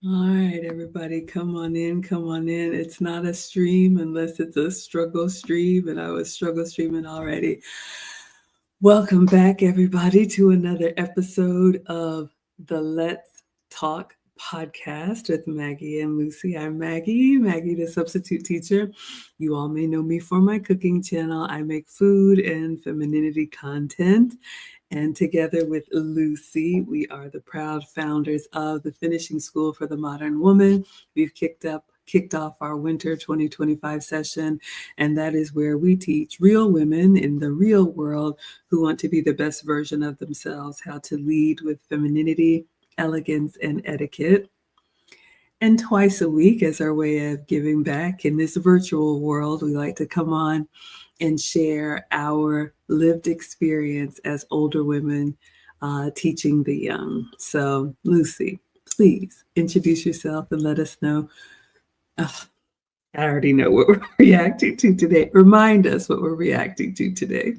All right, everybody, come on in, come on in. It's not a stream unless it's a struggle stream, and I was struggle streaming already. Welcome back, everybody, to another episode of the Let's Talk podcast with Maggie and Lucy. I'm Maggie, the substitute teacher. You all may know me for my cooking channel. I make food and femininity content. And together with Lucy, we are the proud founders of the Finishing School for the Modern Woman. We've kicked off our winter 2025 session, and that is where we teach real women in the real world who want to be the best version of themselves how to lead with femininity, elegance, and etiquette. And twice a week, as our way of giving back in this virtual world, we like to come on and share our lived experience as older women teaching the young. So, Lucy, please introduce yourself and let us know. Oh, I already know what we're reacting to today. Remind us what we're reacting to today.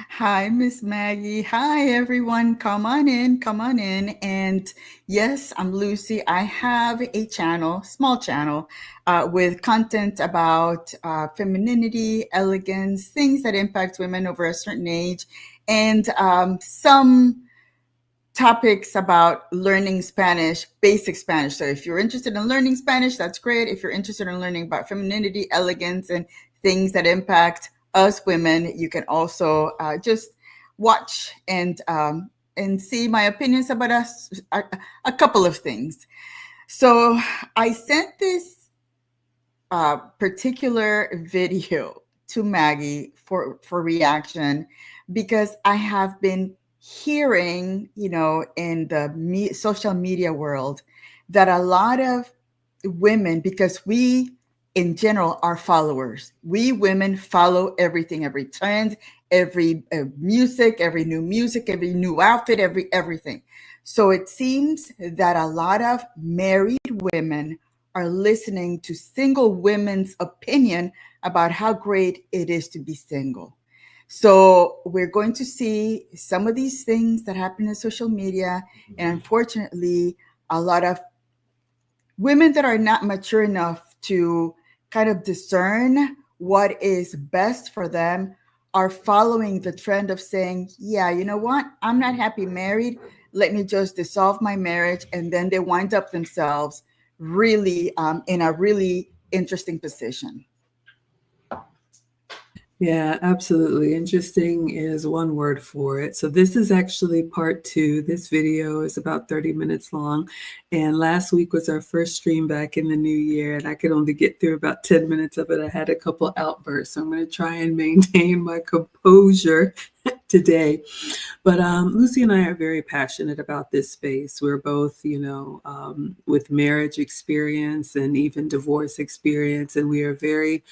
Hi, Miss Maggie. Hi, everyone. Come on in, come on in. And yes, I'm Lucy. I have a channel, small channel, with content about femininity, elegance, things that impact women over a certain age, and some topics about learning Spanish, basic Spanish. So if you're interested in learning Spanish, that's great. If you're interested in learning about femininity, elegance, and things that impact us women, you can also just watch and see my opinions about us, a couple of things. So I sent this particular video to Maggie for reaction because I have been hearing, in the social media world that a lot of women, because we in general are followers. We women follow everything, every trend, every music, every new outfit, everything. So it seems that a lot of married women are listening to single women's opinion about how great it is to be single. So we're going to see some of these things that happen in social media, and unfortunately, a lot of women that are not mature enough to kind of discern what is best for them are following the trend of saying, yeah, you know what? I'm not happy married. Let me just dissolve my marriage. And then they wind up themselves really in a really interesting position. Yeah, absolutely. Interesting is one word for it. So this is actually part two. This video is about 30 minutes long. And last week was our first stream back in the new year, and I could only get through about 10 minutes of it. I had a couple outbursts. So I'm going to try and maintain my composure today. But Lucy and I are very passionate about this space. We're both, with marriage experience and even divorce experience, and we are very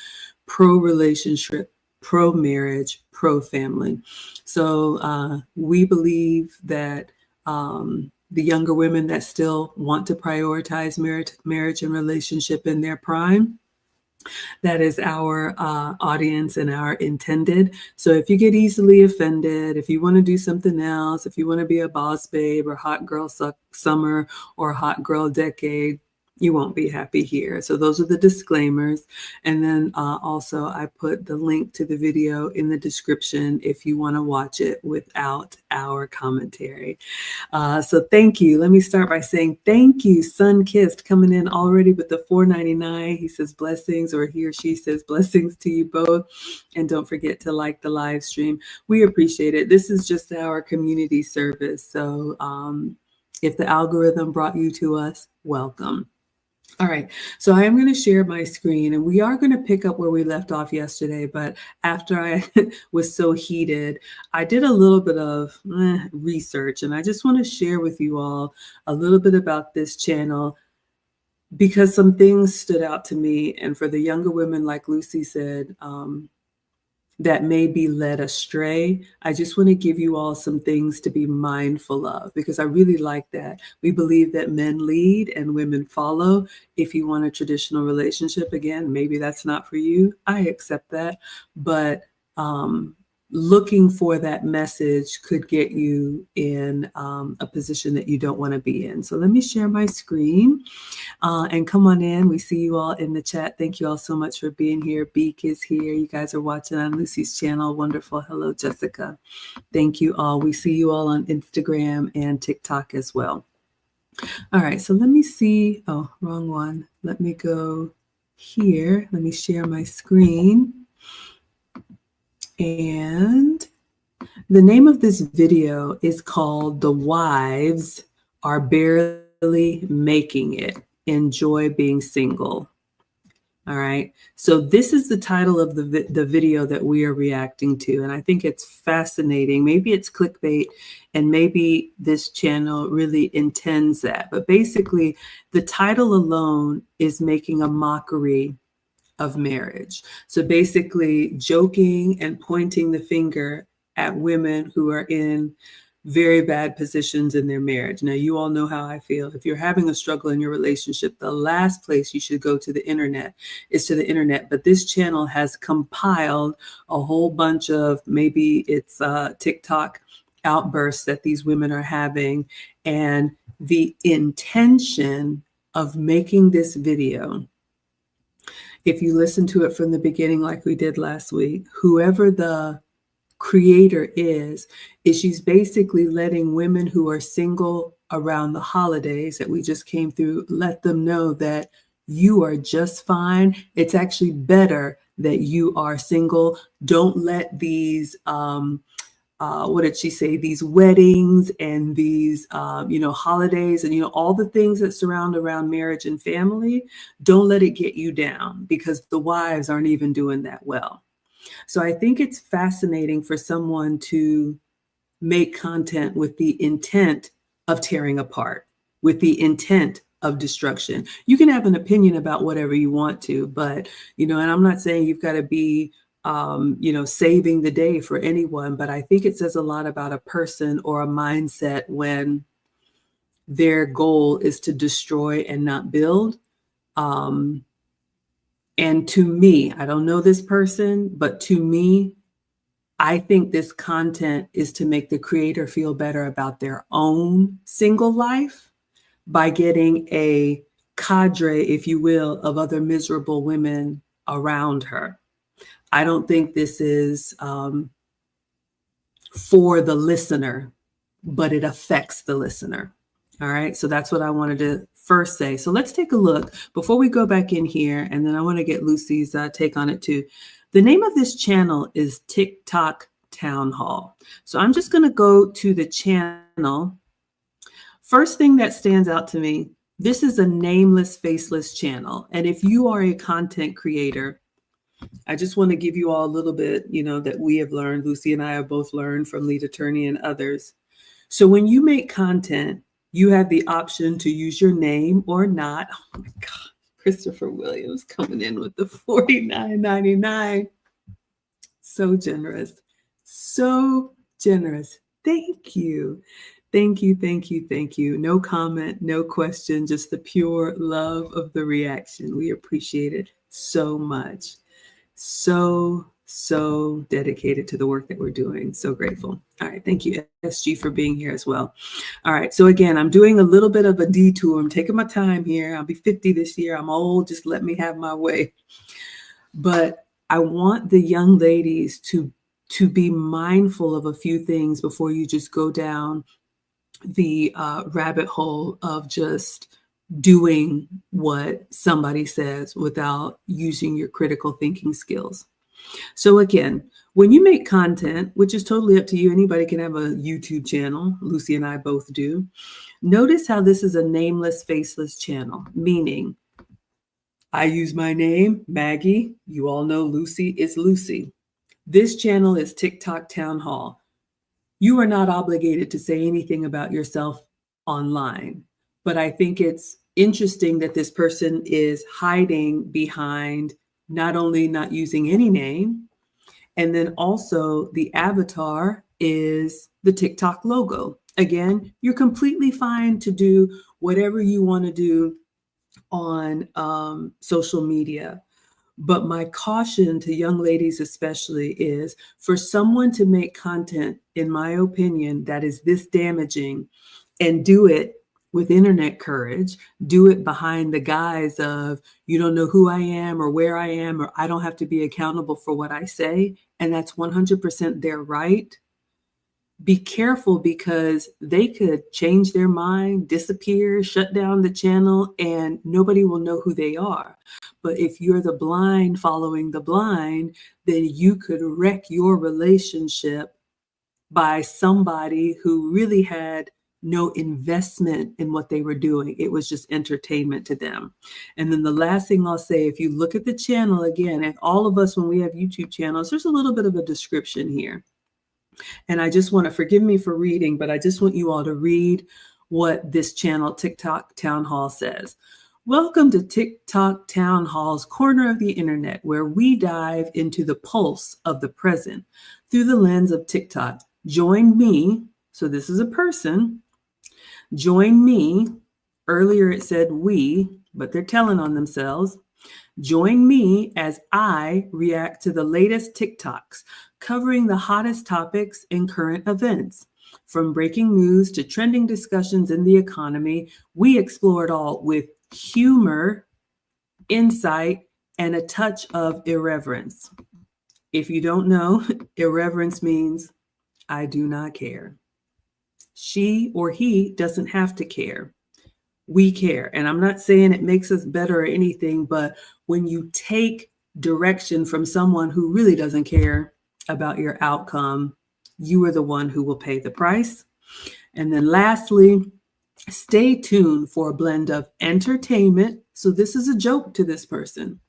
pro relationship, pro marriage, pro family. So we believe that the younger women that still want to prioritize marriage and relationship in their prime, that is our audience and our intended. So if you get easily offended, if you want to do something else, if you want to be a boss babe or hot girl summer or hot girl decade, you won't be happy here. So those are the disclaimers. And then also I put the link to the video in the description if you want to watch it without our commentary. So thank you. Let me start by saying thank you, Sun Kissed, coming in already with the $4.99. He says blessings, or he or she says blessings to you both. And don't forget to like the live stream. We appreciate it. This is just our community service. So if the algorithm brought you to us, welcome. All right, so I am going to share my screen, and we are going to pick up where we left off yesterday. But after I was so heated, I did a little bit of research, and I just want to share with you all a little bit about this channel because some things stood out to me. And for the younger women, like Lucy said, that may be led astray, I just want to give you all some things to be mindful of because I really like that. We believe that men lead and women follow. If you want a traditional relationship, again, maybe that's not for you. I accept that. But looking for that message could get you in a position that you don't want to be in. So let me share my screen and come on in. We see you all in the chat. Thank you all so much for being here. Beak is here. You guys are watching on Lucy's channel. Wonderful. Hello, Jessica. Thank you all. We see you all on Instagram and TikTok as well. All right, so let me see. Oh, wrong one. Let me go here. Let me share my screen. And the name of this video is called The Wives Are Barely Making It. Enjoy Being Single. All right. So this is the title of the video that we are reacting to. And I think it's fascinating. Maybe it's clickbait and maybe this channel really intends that. But basically, the title alone is making a mockery of marriage. So basically joking and pointing the finger at women who are in very bad positions in their marriage. Now, you all know how I feel. If you're having a struggle in your relationship, the last place you should go to the internet is to the internet. But this channel has compiled a whole bunch of, maybe it's TikTok outbursts that these women are having. And the intention of making this video, if you listen to it from the beginning, like we did last week, whoever the creator is she's basically letting women who are single around the holidays that we just came through, let them know that you are just fine. It's actually better that you are single. Don't let these what did she say? These weddings and these, holidays and, all the things that surround around marriage and family, don't let it get you down, because the wives aren't even doing that well. So I think it's fascinating for someone to make content with the intent of tearing apart, with the intent of destruction. You can have an opinion about whatever you want to, but, and I'm not saying you've got to be saving the day for anyone, but I think it says a lot about a person or a mindset when their goal is to destroy and not build. And to me, I don't know this person, but to me, I think this content is to make the creator feel better about their own single life by getting a cadre, if you will, of other miserable women around her. I don't think this is for the listener, but it affects the listener. All right. So that's what I wanted to first say. So let's take a look before we go back in here. And then I want to get Lucy's take on it too. The name of this channel is TikTok Town Hall. So I'm just going to go to the channel. First thing that stands out to me, this is a nameless, faceless channel. And if you are a content creator, I just want to give you all a little bit, that we have learned. Lucy and I have both learned from Lead Attorney and others. So when you make content, you have the option to use your name or not. Oh my God, Christopher Williams coming in with the $49.99. So generous. So generous. Thank you. Thank you, thank you, thank you. No comment, no question, just the pure love of the reaction. We appreciate it so much. So dedicated to the work that we're doing. So grateful. All right. Thank you, SG, for being here as well. All right. So again, I'm doing a little bit of a detour. I'm taking my time here. I'll be 50 this year. I'm old. Just let me have my way. But I want the young ladies to be mindful of a few things before you just go down the rabbit hole of just doing what somebody says without using your critical thinking skills. So again, when you make content, which is totally up to you, anybody can have a YouTube channel. Lucy and I both do. Notice how this is a nameless, faceless channel, meaning I use my name, Maggie. You all know Lucy is Lucy. This channel is TikTok Town Hall. You are not obligated to say anything about yourself online, but I think it's interesting that this person is hiding behind not only not using any name, and then also the avatar is the TikTok logo. Again, you're completely fine to do whatever you want to do on social media, But my caution to young ladies especially is for someone to make content, in my opinion, that is this damaging and do it with internet courage, do it behind the guise of you don't know who I am or where I am, or I don't have to be accountable for what I say. And that's 100% their right. Be careful because they could change their mind, disappear, shut down the channel, and nobody will know who they are. But if you're the blind following the blind, then you could wreck your relationship by somebody who really had no investment in what they were doing. It was just entertainment to them. And then the last thing I'll say, if you look at the channel again, and all of us, when we have YouTube channels, there's a little bit of a description here. And I just want to, forgive me for reading, but I just want you all to read what this channel, TikTok Town Hall, says. Welcome to TikTok Town Hall's corner of the internet, where we dive into the pulse of the present through the lens of TikTok. Join me. So this is a person. Join me. Earlier it said we, but they're telling on themselves. Join me as I react to the latest TikToks, covering the hottest topics and current events. From breaking news to trending discussions in the economy, we explore it all with humor, insight, and a touch of irreverence. If you don't know, irreverence means I do not care. She or he doesn't have to care. We care. And I'm not saying it makes us better or anything, but when you take direction from someone who really doesn't care about your outcome, you are the one who will pay the price. And then lastly, stay tuned for a blend of entertainment. So this is a joke to this person,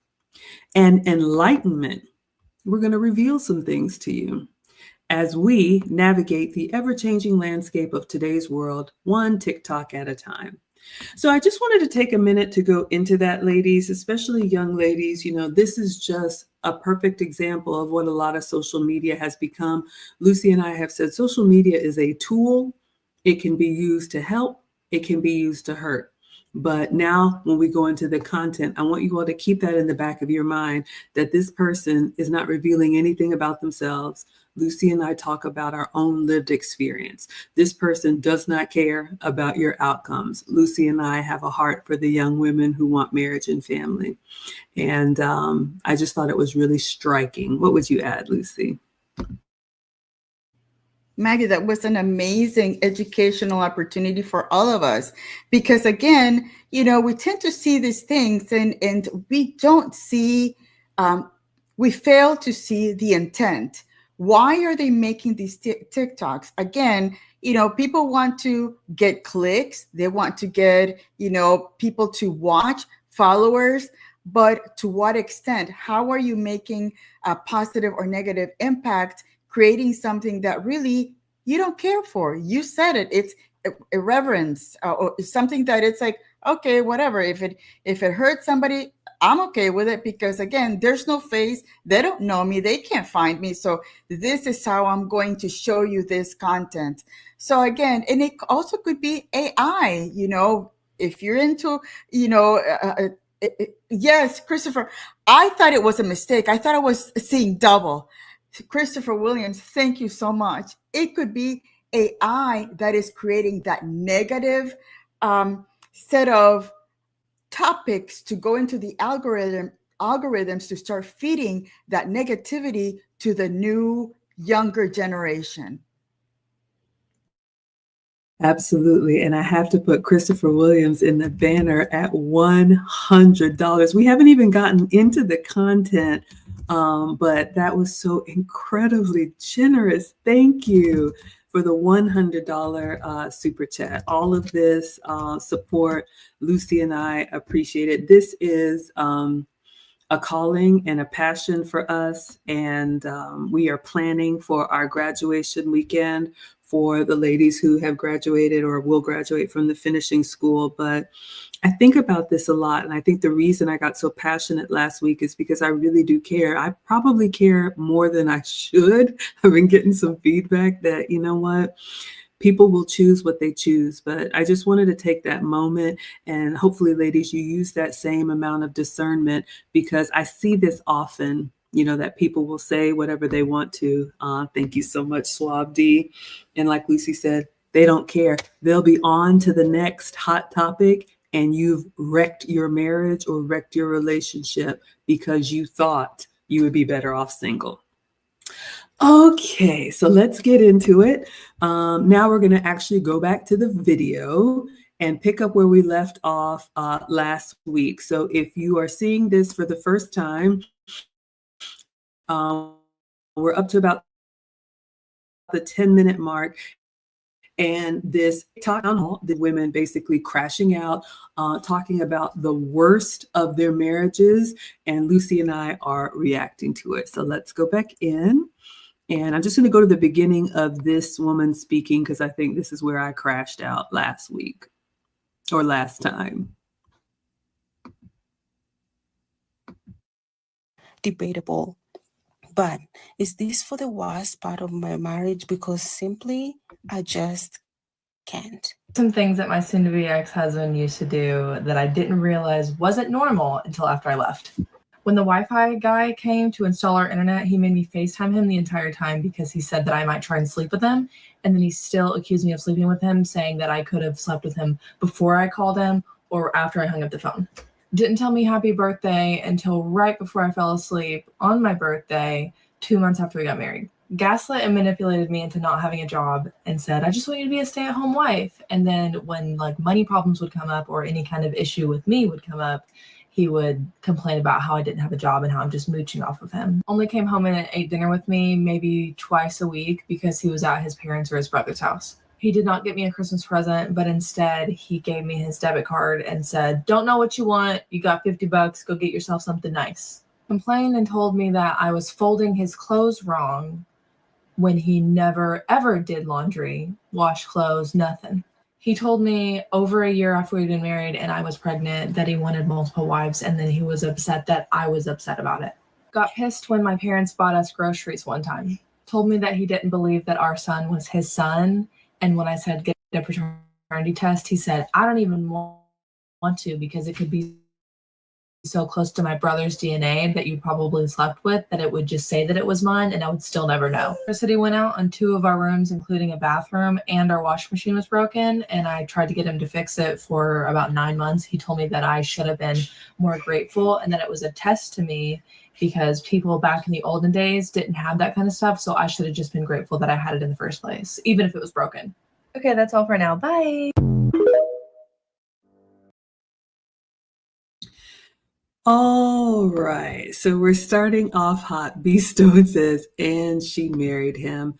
and enlightenment. We're going to reveal some things to you as we navigate the ever-changing landscape of today's world, one TikTok at a time. So I just wanted to take a minute to go into that, ladies, especially young ladies. You know, this is just a perfect example of what a lot of social media has become. Lucy and I have said social media is a tool. It can be used to help. It can be used to hurt. But now when we go into the content, I want you all to keep that in the back of your mind, that this person is not revealing anything about themselves. Lucy and I talk about our own lived experience. This person does not care about your outcomes. Lucy and I have a heart for the young women who want marriage and family. And I just thought it was really striking. What would you add, Lucy? Maggie, that was an amazing educational opportunity for all of us, because again, you know, we tend to see these things and we don't see, we fail to see the intent. Why are they making these TikToks? Again, you know, people want to get clicks. They want to get, you know, people to watch, followers. But to what extent? How are you making a positive or negative impact, creating something that really you don't care for? You said it. It's irreverence, or something that it's like, okay, whatever. If it hurts somebody, I'm okay with it, because again, there's no face. They don't know me. They can't find me. So this is how I'm going to show you this content. So again, and it also could be AI, you know, if you're into, you know, yes, Christopher, I thought it was a mistake. I thought I was seeing double. Christopher Williams, thank you so much. It could be AI that is creating that negative set of topics to go into the algorithms to start feeding that negativity to the new younger generation. Absolutely. And I have to put Christopher Williams in the banner at $100. We haven't even gotten into the content, but that was so incredibly generous. Thank you for the $100 super chat. All of this support, Lucy and I appreciate it. This is a calling and a passion for us. And we are planning for our graduation weekend for the ladies who have graduated or will graduate from the finishing school. But I think about this a lot. And I think the reason I got so passionate last week is because I really do care. I probably care more than I should. I've been getting some feedback that, you know what, People will choose what they choose, but I just wanted to take that moment, and hopefully, ladies, you use that same amount of discernment, because I see this often, that people will say whatever they want to. Thank you so much, Swab D. And like Lucy said, they don't care. They'll be on to the next hot topic, and you've wrecked your marriage or wrecked your relationship because you thought you would be better off single. Okay, so let's get into it. Now we're going to actually go back to the video and pick up where we left off last week. So if you are seeing this for the first time, we're up to about the 10-minute mark. And this town hall, the women basically crashing out, talking about the worst of their marriages. And Lucy and I are reacting to it. So let's go back in. And I'm just going to go to the beginning of this woman speaking, because I think this is where I crashed out last week or last time. Debatable. But is this for the worst part of my marriage? Because simply, I just can't. Some things that my soon-to-be ex-husband used to do that I didn't realize wasn't normal until after I left. When the Wi-Fi guy came to install our internet, he made me FaceTime him the entire time because he said that I might try and sleep with him. And then he still accused me of sleeping with him, saying that I could have slept with him before I called him or after I hung up the phone. Didn't tell me happy birthday until right before I fell asleep on my birthday, 2 months after we got married. Gaslit and manipulated me into not having a job and said, I just want you to be a stay-at-home wife. And then when money problems would come up or any kind of issue with me would come up, he would complain about how I didn't have a job and how I'm just mooching off of him. Only came home and ate dinner with me maybe twice a week because he was at his parents' or his brother's house. He did not get me a Christmas present, but instead he gave me his debit card and said, don't know what you want. You got $50. Go get yourself something nice. Complained and told me that I was folding his clothes wrong when he never ever did laundry, wash clothes, nothing. He told me over a year after we'd been married and I was pregnant that he wanted multiple wives, and then he was upset that I was upset about it. Got pissed when my parents bought us groceries one time. Told me that he didn't believe that our son was his son, and when I said get a paternity test, he said, I don't even want to because it could be so close to my brother's DNA that you probably slept with that it would just say that it was mine and I would still never know. Electricity went out on 2 of our rooms, including a bathroom, and our washing machine was broken, and I tried to get him to fix it for about 9 months. He told me that I should have been more grateful and that it was a test to me because people back in the olden days didn't have that kind of stuff, so I should have just been grateful that I had it in the first place, even if it was broken. Okay, that's all for now. Bye! All right, so we're starting off hot. B Stone says, and she married him.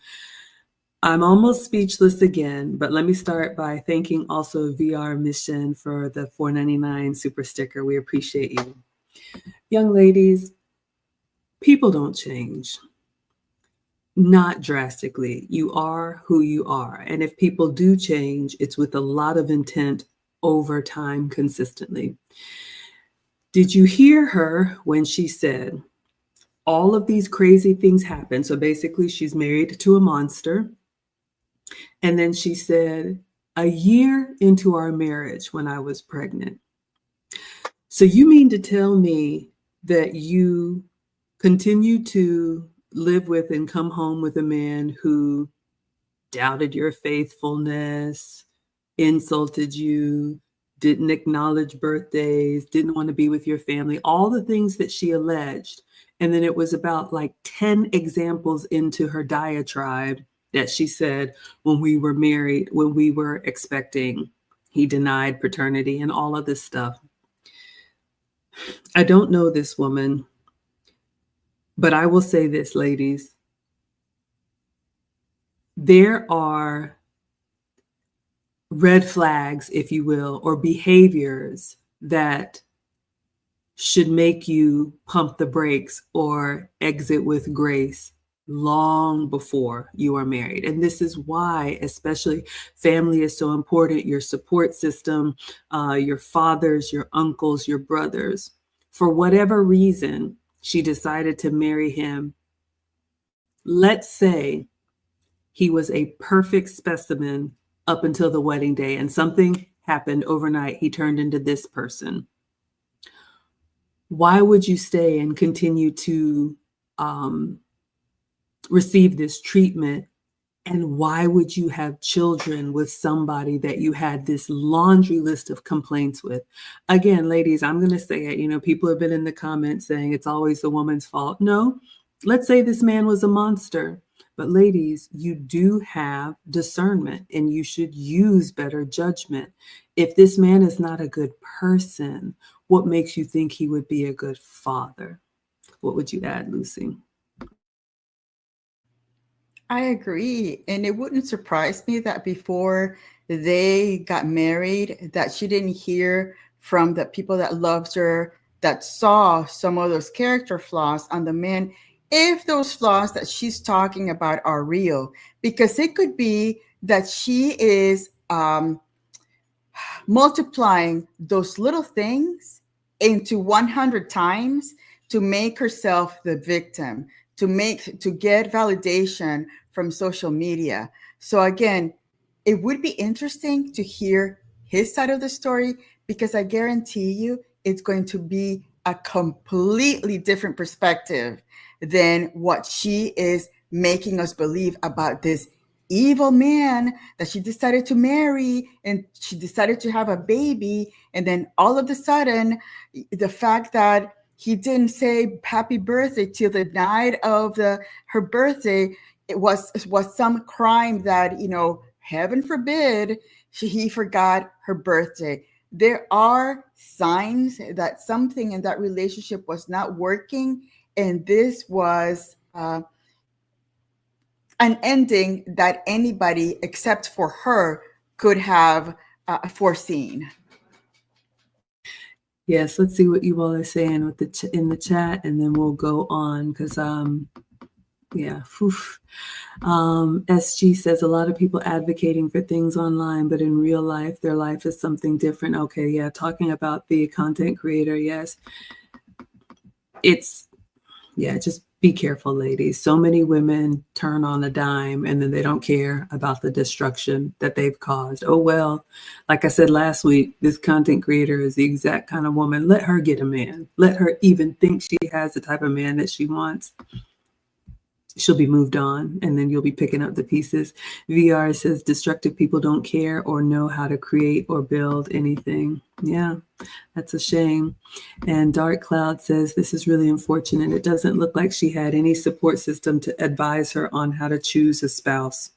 I'm almost speechless again, but let me start by thanking also VR Mission for the $4.99 super sticker. We appreciate you. Young ladies, people don't change. Not drastically. You are who you are. And if people do change, it's with a lot of intent over time consistently. Did you hear her when she said, all of these crazy things happen? So basically, she's married to a monster. And then she said, a year into our marriage when I was pregnant. So you mean to tell me that you continue to live with and come home with a man who doubted your faithfulness, insulted you, didn't acknowledge birthdays, didn't want to be with your family, all the things that she alleged. And then it was about 10 examples into her diatribe that she said when we were married, when we were expecting, he denied paternity and all of this stuff. I don't know this woman, but I will say this, ladies. There are red flags, if you will, or behaviors that should make you pump the brakes or exit with grace long before you are married. And this is why, especially, family is so important. Your support system, your fathers, your uncles, your brothers. For whatever reason, she decided to marry him. Let's say He was a perfect specimen up until the wedding day, and something happened overnight. He turned into this person. Why would you stay and continue to receive this treatment? And why would you have children with somebody that you had this laundry list of complaints with? Again, ladies, I'm going to say it. People have been in the comments saying it's always the woman's fault. No, let's say this man was a monster. But ladies, you do have discernment and you should use better judgment. If this man is not a good person, what makes you think he would be a good father? What would you add, Lucy? I agree. And it wouldn't surprise me that before they got married, that she didn't hear from the people that loved her, that saw some of those character flaws on the men, if those flaws that she's talking about are real. Because it could be that she is multiplying those little things into 100 times to make herself the victim, to get validation from social media. So again, it would be interesting to hear his side of the story, because I guarantee you it's going to be a completely different perspective than what she is making us believe about this evil man that she decided to marry, and she decided to have a baby. And then all of a sudden, the fact that he didn't say happy birthday till the night of her birthday, it was some crime that, heaven forbid, he forgot her birthday. There are signs that something in that relationship was not working, and this was an ending that anybody except for her could have foreseen. Yes, let's see what you all are saying with in the chat, and then we'll go on because SG says a lot of people advocating for things online, but in real life, their life is something different. Okay, yeah, talking about the content creator, yes. Just be careful, ladies. So many women turn on a dime and then they don't care about the destruction that they've caused. Oh, well, like I said last week, this content creator is the exact kind of woman. Let her get a man. Let her even think she has the type of man that she wants. She'll be moved on, and then you'll be picking up the pieces. VR says destructive people don't care or know how to create or build anything. Yeah, that's a shame. And Dark Cloud says this is really unfortunate. It doesn't look like she had any support system to advise her on how to choose a spouse.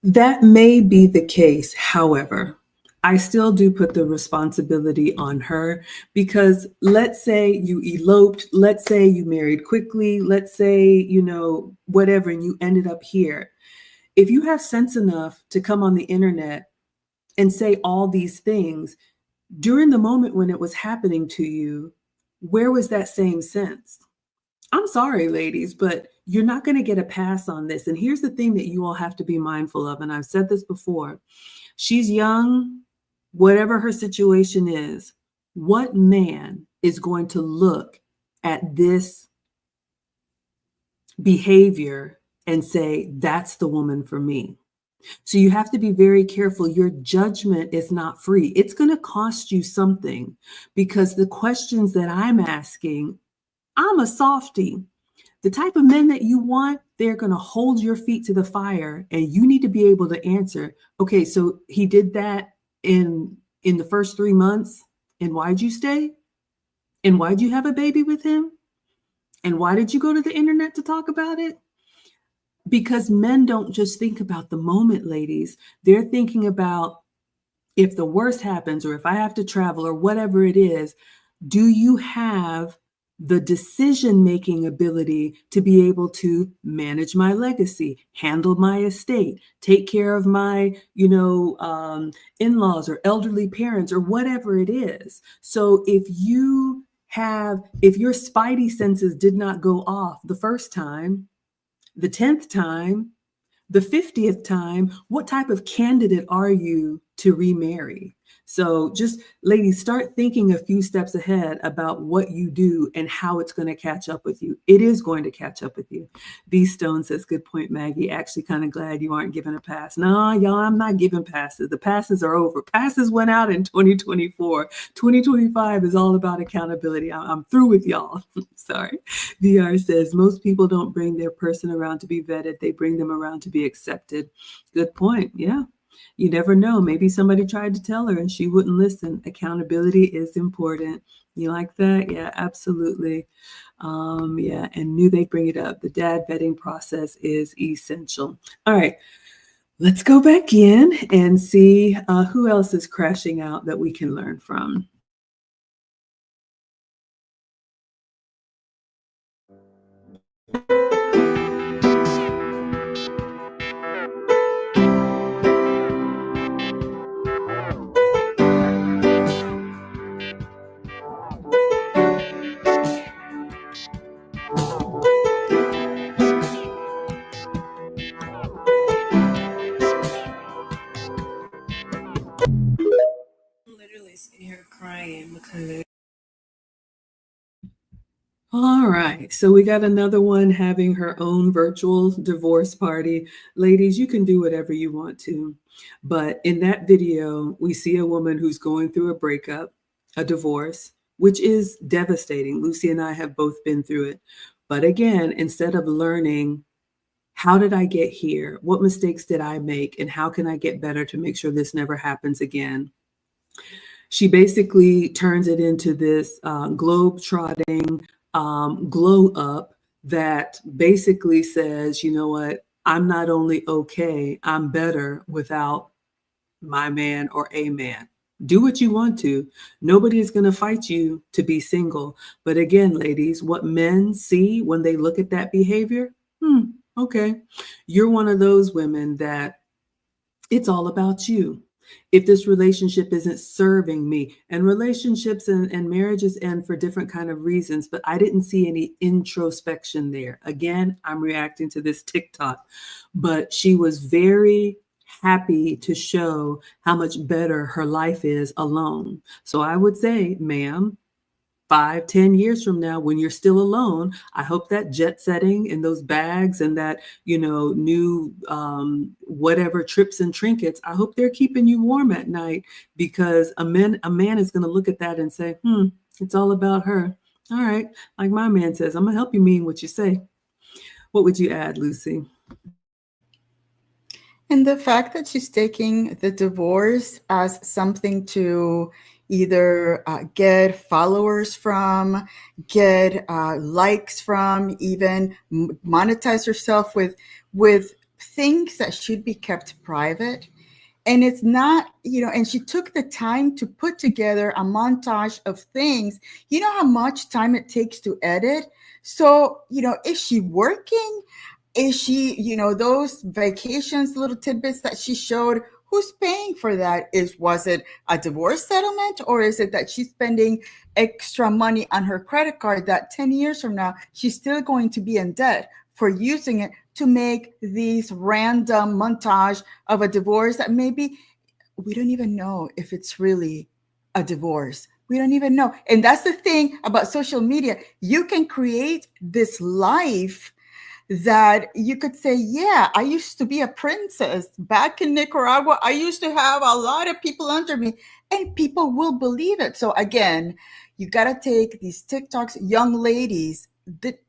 That may be the case. However, I still do put the responsibility on her, because let's say you eloped, let's say you married quickly, let's say, whatever, and you ended up here. If you have sense enough to come on the internet and say all these things during the moment when it was happening to you, where was that same sense? I'm sorry, ladies, but you're not going to get a pass on this. And here's the thing that you all have to be mindful of. And I've said this before. She's young. Whatever her situation is, what man is going to look at this behavior and say, that's the woman for me? So you have to be very careful. Your judgment is not free. It's going to cost you something, because the questions that I'm asking, I'm a softie. The type of men that you want, they're going to hold your feet to the fire, and you need to be able to answer, okay, so he did that in the first 3 months, and why'd you stay? And why'd you have a baby with him? And why did you go to the internet to talk about it? Because men don't just think about the moment, ladies. They're thinking about, if the worst happens, or if I have to travel, or whatever it is, do you have the decision-making ability to be able to manage my legacy, handle my estate, take care of my, in-laws or elderly parents, or whatever it is. So if your spidey senses did not go off the first time, the 10th time, the 50th time, what type of candidate are you to remarry? So just, ladies, start thinking a few steps ahead about what you do and how it's going to catch up with you. It is going to catch up with you. B Stone says, good point, Maggie. Actually kind of glad you aren't giving a pass. No, y'all, I'm not giving passes. The passes are over. Passes went out in 2024. 2025 is all about accountability. I'm through with y'all. Sorry. VR says, most people don't bring their person around to be vetted. They bring them around to be accepted. Good point. Yeah. You never know. Maybe somebody tried to tell her and she wouldn't listen. Accountability is important. You like that? Yeah, absolutely. Yeah, and knew they'd bring it up. The dad vetting process is essential. All right, let's go back in and see who else is crashing out that we can learn from. Literally sitting here crying because All right, so we got another one having her own virtual divorce party. Ladies, you can do whatever you want to. But in that video, we see a woman who's going through a breakup, a divorce, which is devastating. Lucy and I have both been through it. But again, instead of learning, how did I get here? What mistakes did I make? And how can I get better to make sure this never happens again? She basically turns it into this globe-trotting glow up that basically says, you know what, I'm not only okay, I'm better without my man or a man. Do what you want to. Nobody is going to fight you to be single. But again, ladies, what men see when they look at that behavior, okay, you're one of those women that it's all about you. If this relationship isn't serving me, and relationships and marriages end for different kind of reasons, but I didn't see any introspection there. Again, I'm reacting to this TikTok, but she was very happy to show how much better her life is alone. So I would say, ma'am, 5, 10 years from now, when you're still alone, I hope that jet setting and those bags and that, new whatever trips and trinkets, I hope they're keeping you warm at night, because a man is going to look at that and say, it's all about her. All right. Like my man says, I'm going to help you mean what you say. What would you add, Lucy? And the fact that she's taking the divorce as something to either get followers from, get likes from, even monetize herself with things that should be kept private. And it's not, and she took the time to put together a montage of things. You know how much time it takes to edit? So, is she working? Is she, those vacations, little tidbits that she showed, who's paying for that? Was it a divorce settlement, or is it that she's spending extra money on her credit card that 10 years from now, she's still going to be in debt for using it to make these random montage of a divorce that maybe we don't even know if it's really a divorce. We don't even know. And that's the thing about social media. You can create this life that you could say, yeah, I used to be a princess back in Nicaragua. I used to have a lot of people under me, and people will believe it. So again, you got to take these TikToks, young ladies,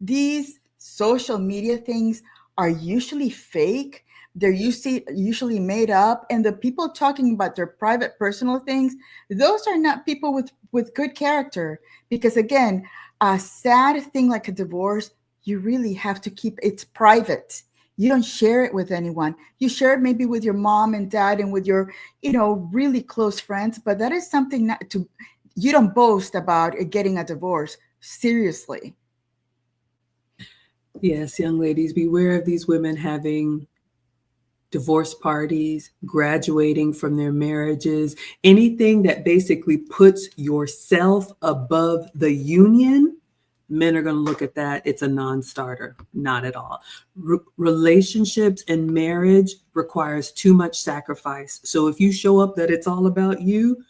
these social media things are usually fake. They're usually made up. And the people talking about their private, personal things, those are not people with good character. Because again, a sad thing like a divorce, you really have to keep it private. You don't share it with anyone. You share it maybe with your mom and dad and with your, really close friends. But that is something you don't boast about getting a divorce. Seriously. Yes, young ladies, beware of these women having divorce parties, graduating from their marriages, anything that basically puts yourself above the union. Men are going to look at that. It's a non-starter. Not at all. Relationships and marriage requires too much sacrifice. So if you show up that it's all about you,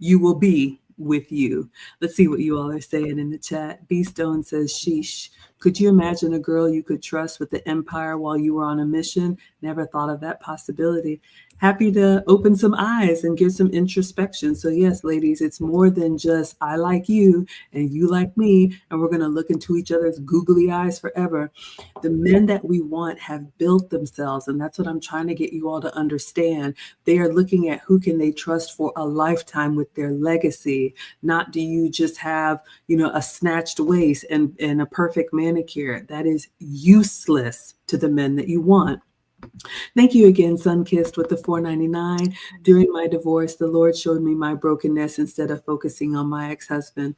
you will be with you. Let's see what you all are saying in the chat. B Stone says, sheesh. Could you imagine a girl you could trust with the empire while you were on a mission? Never thought of that possibility. Happy to open some eyes and give some introspection. So yes, ladies, it's more than just I like you and you like me, and we're going to look into each other's googly eyes forever. The men that we want have built themselves, and that's what I'm trying to get you all to understand. They are looking at who can they trust for a lifetime with their legacy. Not do you just have, a snatched waist and a perfect manicure. That is useless to the men that you want. Thank you again, Sunkissed, with the $4.99. During my divorce, the Lord showed me my brokenness instead of focusing on my ex-husband.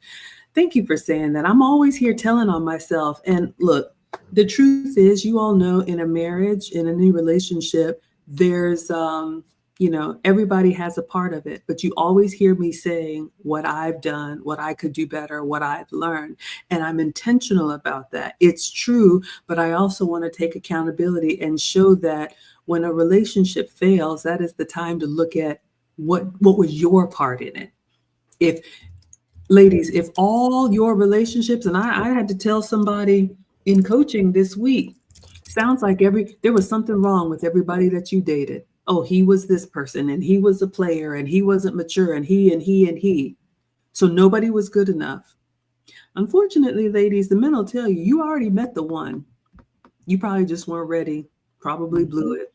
Thank you for saying that. I'm always here telling on myself. And look, the truth is, you all know, in a marriage, in any relationship, there's, everybody has a part of it, but you always hear me saying what I've done, what I could do better, what I've learned. And I'm intentional about that. It's true, but I also want to take accountability and show that when a relationship fails, that is the time to look at what was your part in it. Ladies, if all your relationships, and I had to tell somebody in coaching this week, sounds like there was something wrong with everybody that you dated. Oh, he was this person and he was a player and he wasn't mature and he. So nobody was good enough. Unfortunately, ladies, the men will tell you, you already met the one. You probably just weren't ready, probably blew it.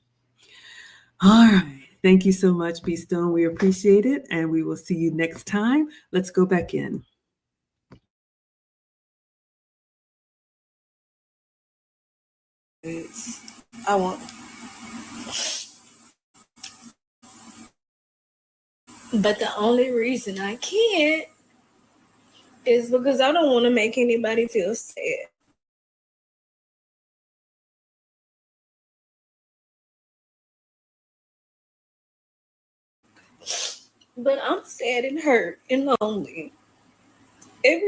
All right. Thank you so much, B Stone. We appreciate it. And we will see you next time. Let's go back in. I want. But the only reason I can't is because I don't want to make anybody feel sad. But I'm sad and hurt and lonely. I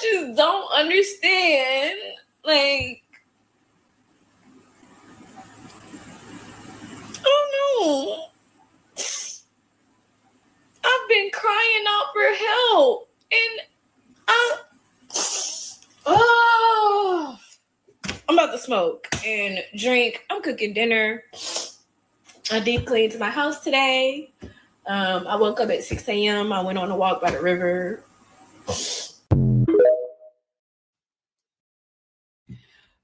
just don't understand. Like, I don't know. I've been crying out for help. And I'm about to smoke and drink. I'm cooking dinner. I deep cleaned my house today. I woke up at 6 a.m. I went on a walk by the river.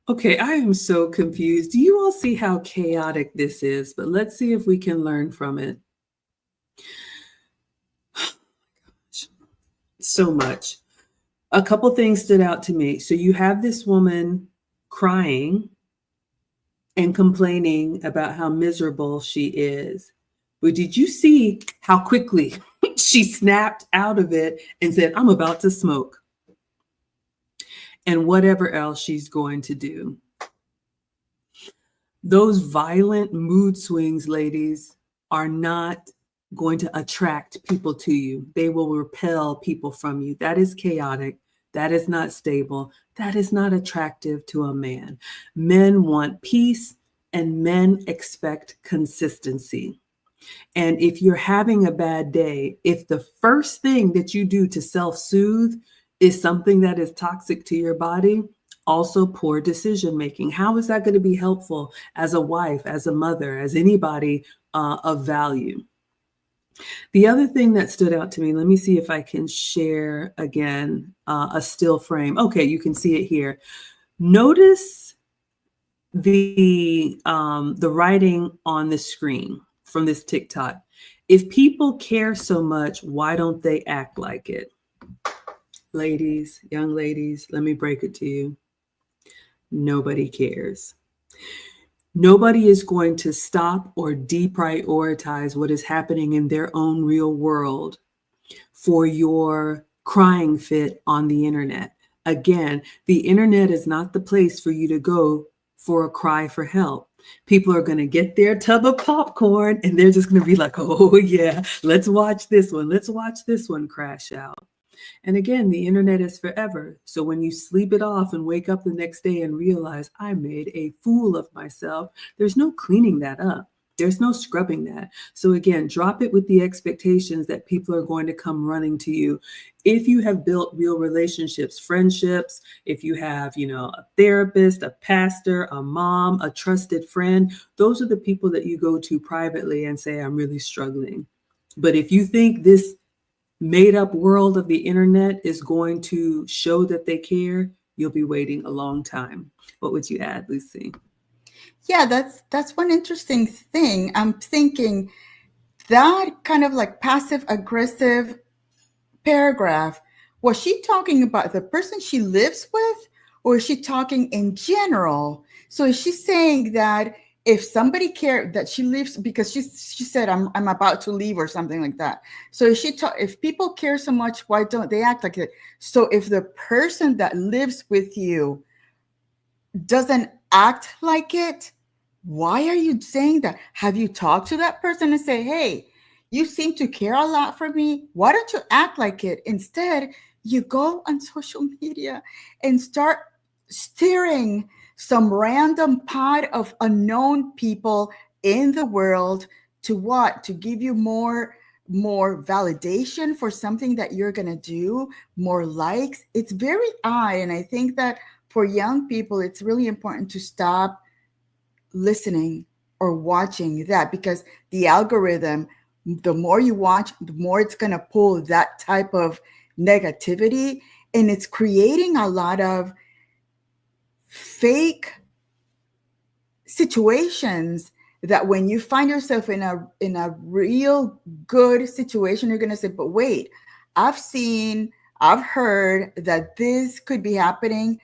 Okay, I am so confused. Do you all see how chaotic this is? But let's see if we can learn from it. So much. A couple things stood out to me. So you have this woman crying and complaining about how miserable she is. But did you see how quickly she snapped out of it and said, I'm about to smoke? And whatever else she's going to do. Those violent mood swings, ladies, are not going to attract people to you. They will repel people from you. That is chaotic. That is not stable. That is not attractive to a man. Men want peace and men expect consistency. And if you're having a bad day, if the first thing that you do to self-soothe is something that is toxic to your body, also poor decision making. How is that going to be helpful as a wife, as a mother, as anybody of value? The other thing that stood out to me, let me see if I can share again a still frame. Okay, you can see it here. Notice the writing on the screen from this TikTok. If people care so much, why don't they act like it? Ladies, young ladies, let me break it to you. Nobody cares. Nobody is going to stop or deprioritize what is happening in their own real world for your crying fit on the internet. Again, the internet is not the place for you to go for a cry for help. People are going to get their tub of popcorn and they're just going to be like, oh yeah, let's watch this one. Let's watch this one crash out. And again, the internet is forever. So when you sleep it off and wake up the next day and realize I made a fool of myself, there's no cleaning that up. There's no scrubbing that. So again, drop it with the expectations that people are going to come running to you. If you have built real relationships, friendships, if you have, a therapist, a pastor, a mom, a trusted friend, those are the people that you go to privately and say, I'm really struggling. But if you think this made up world of the internet is going to show that they care, you'll be waiting a long time. What would you add, Lucy? Yeah, that's one interesting thing. I'm thinking that kind of like passive aggressive paragraph, was she talking about the person she lives with, or is she talking in general? So is she saying that if somebody cared that she lives, because she said I'm about to leave or something like that. So is she if people care so much, why don't they act like it? So if the person that lives with you doesn't act like it, why are you saying that? Have you talked to that person and say, hey, you seem to care a lot for me. Why don't you act like it? Instead, you go on social media and start steering some random pot of unknown people in the world to what? To give you more validation for something that you're going to do, more likes. It's very odd. And I think that for young people, it's really important to stop listening or watching that, because the algorithm, the more you watch, the more it's going to pull that type of negativity, and it's creating a lot of fake situations that when you find yourself in a real good situation, you're going to say, but wait, I've heard that this could be happening,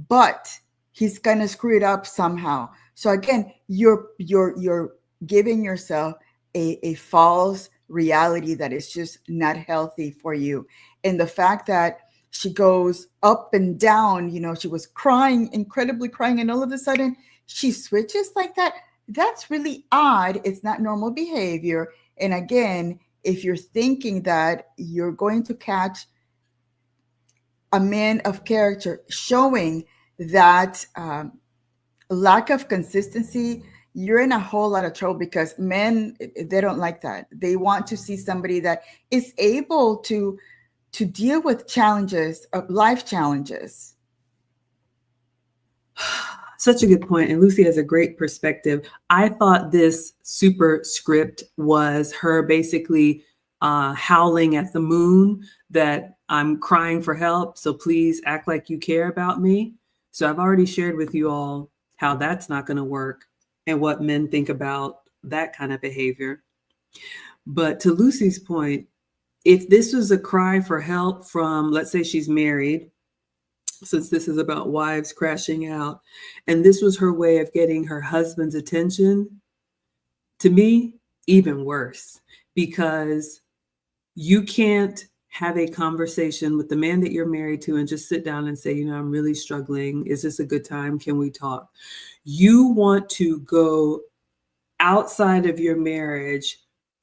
but he's going to screw it up somehow. So again, you're giving yourself a false reality that is just not healthy for you. And the fact that she goes up and down, she was crying, incredibly crying, and all of a sudden she switches like that. That's really odd. It's not normal behavior. And again, if you're thinking that you're going to catch a man of character showing that lack of consistency, you're in a whole lot of trouble, because men, they don't like that. They want to see somebody that is able to deal with challenges, of life challenges. Such a good point. And Lucy has a great perspective. I thought this superscript was her basically howling at the moon that I'm crying for help. So please act like you care about me. So I've already shared with you all how that's not going to work and what men think about that kind of behavior. But to Lucy's point, if this was a cry for help from, let's say she's married, since this is about wives crashing out, and this was her way of getting her husband's attention, to me, even worse, because you can't have a conversation with the man that you're married to and just sit down and say, I'm really struggling. Is this a good time? Can we talk? You want to go outside of your marriage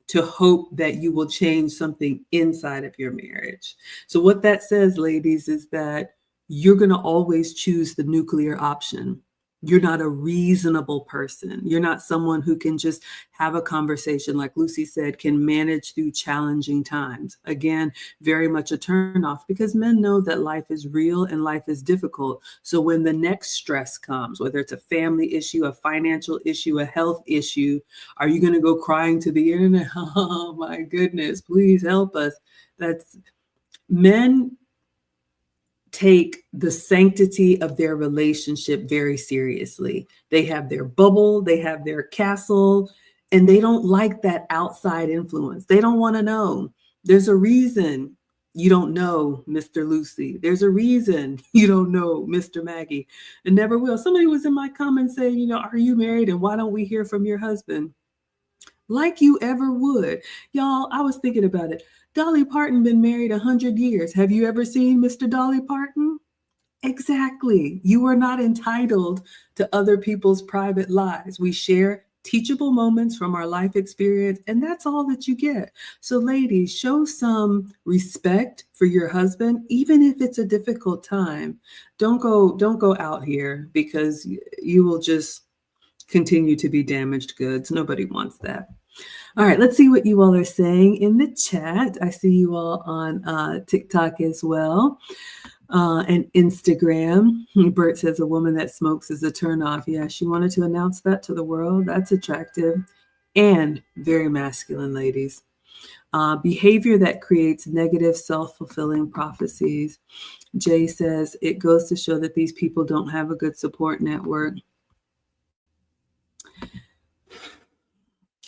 to hope that you will change something inside of your marriage. So what that says, ladies, is that you're going to always choose the nuclear option. You're not a reasonable person. You're not someone who can just have a conversation, like Lucy said, can manage through challenging times. Again, very much a turnoff, because men know that life is real and life is difficult. So when the next stress comes, whether it's a family issue, a financial issue, a health issue, are you going to go crying to the internet? Oh my goodness, please help us. That's men take the sanctity of their relationship very seriously. They have their bubble, they have their castle, and they don't like that outside influence. They don't want to know. There's a reason you don't know Mr. Lucy. There's a reason you don't know Mr. Maggie, and never will. Somebody was in my comments saying, are you married, and why don't we hear from your husband? Like you ever would. Y'all, I was thinking about it. Dolly Parton been married 100 years. Have you ever seen Mr. Dolly Parton? Exactly. You are not entitled to other people's private lives. We share teachable moments from our life experience, and that's all that you get. So ladies, show some respect for your husband, even if it's a difficult time. Don't go out here, because you will just continue to be damaged goods. Nobody wants that. All right, let's see what you all are saying in the chat. I see you all on TikTok as well. And Instagram. Bert says a woman that smokes is a turnoff. Yeah, she wanted to announce that to the world. That's attractive and very masculine, ladies. Behavior that creates negative self-fulfilling prophecies. Jay says it goes to show that these people don't have a good support network.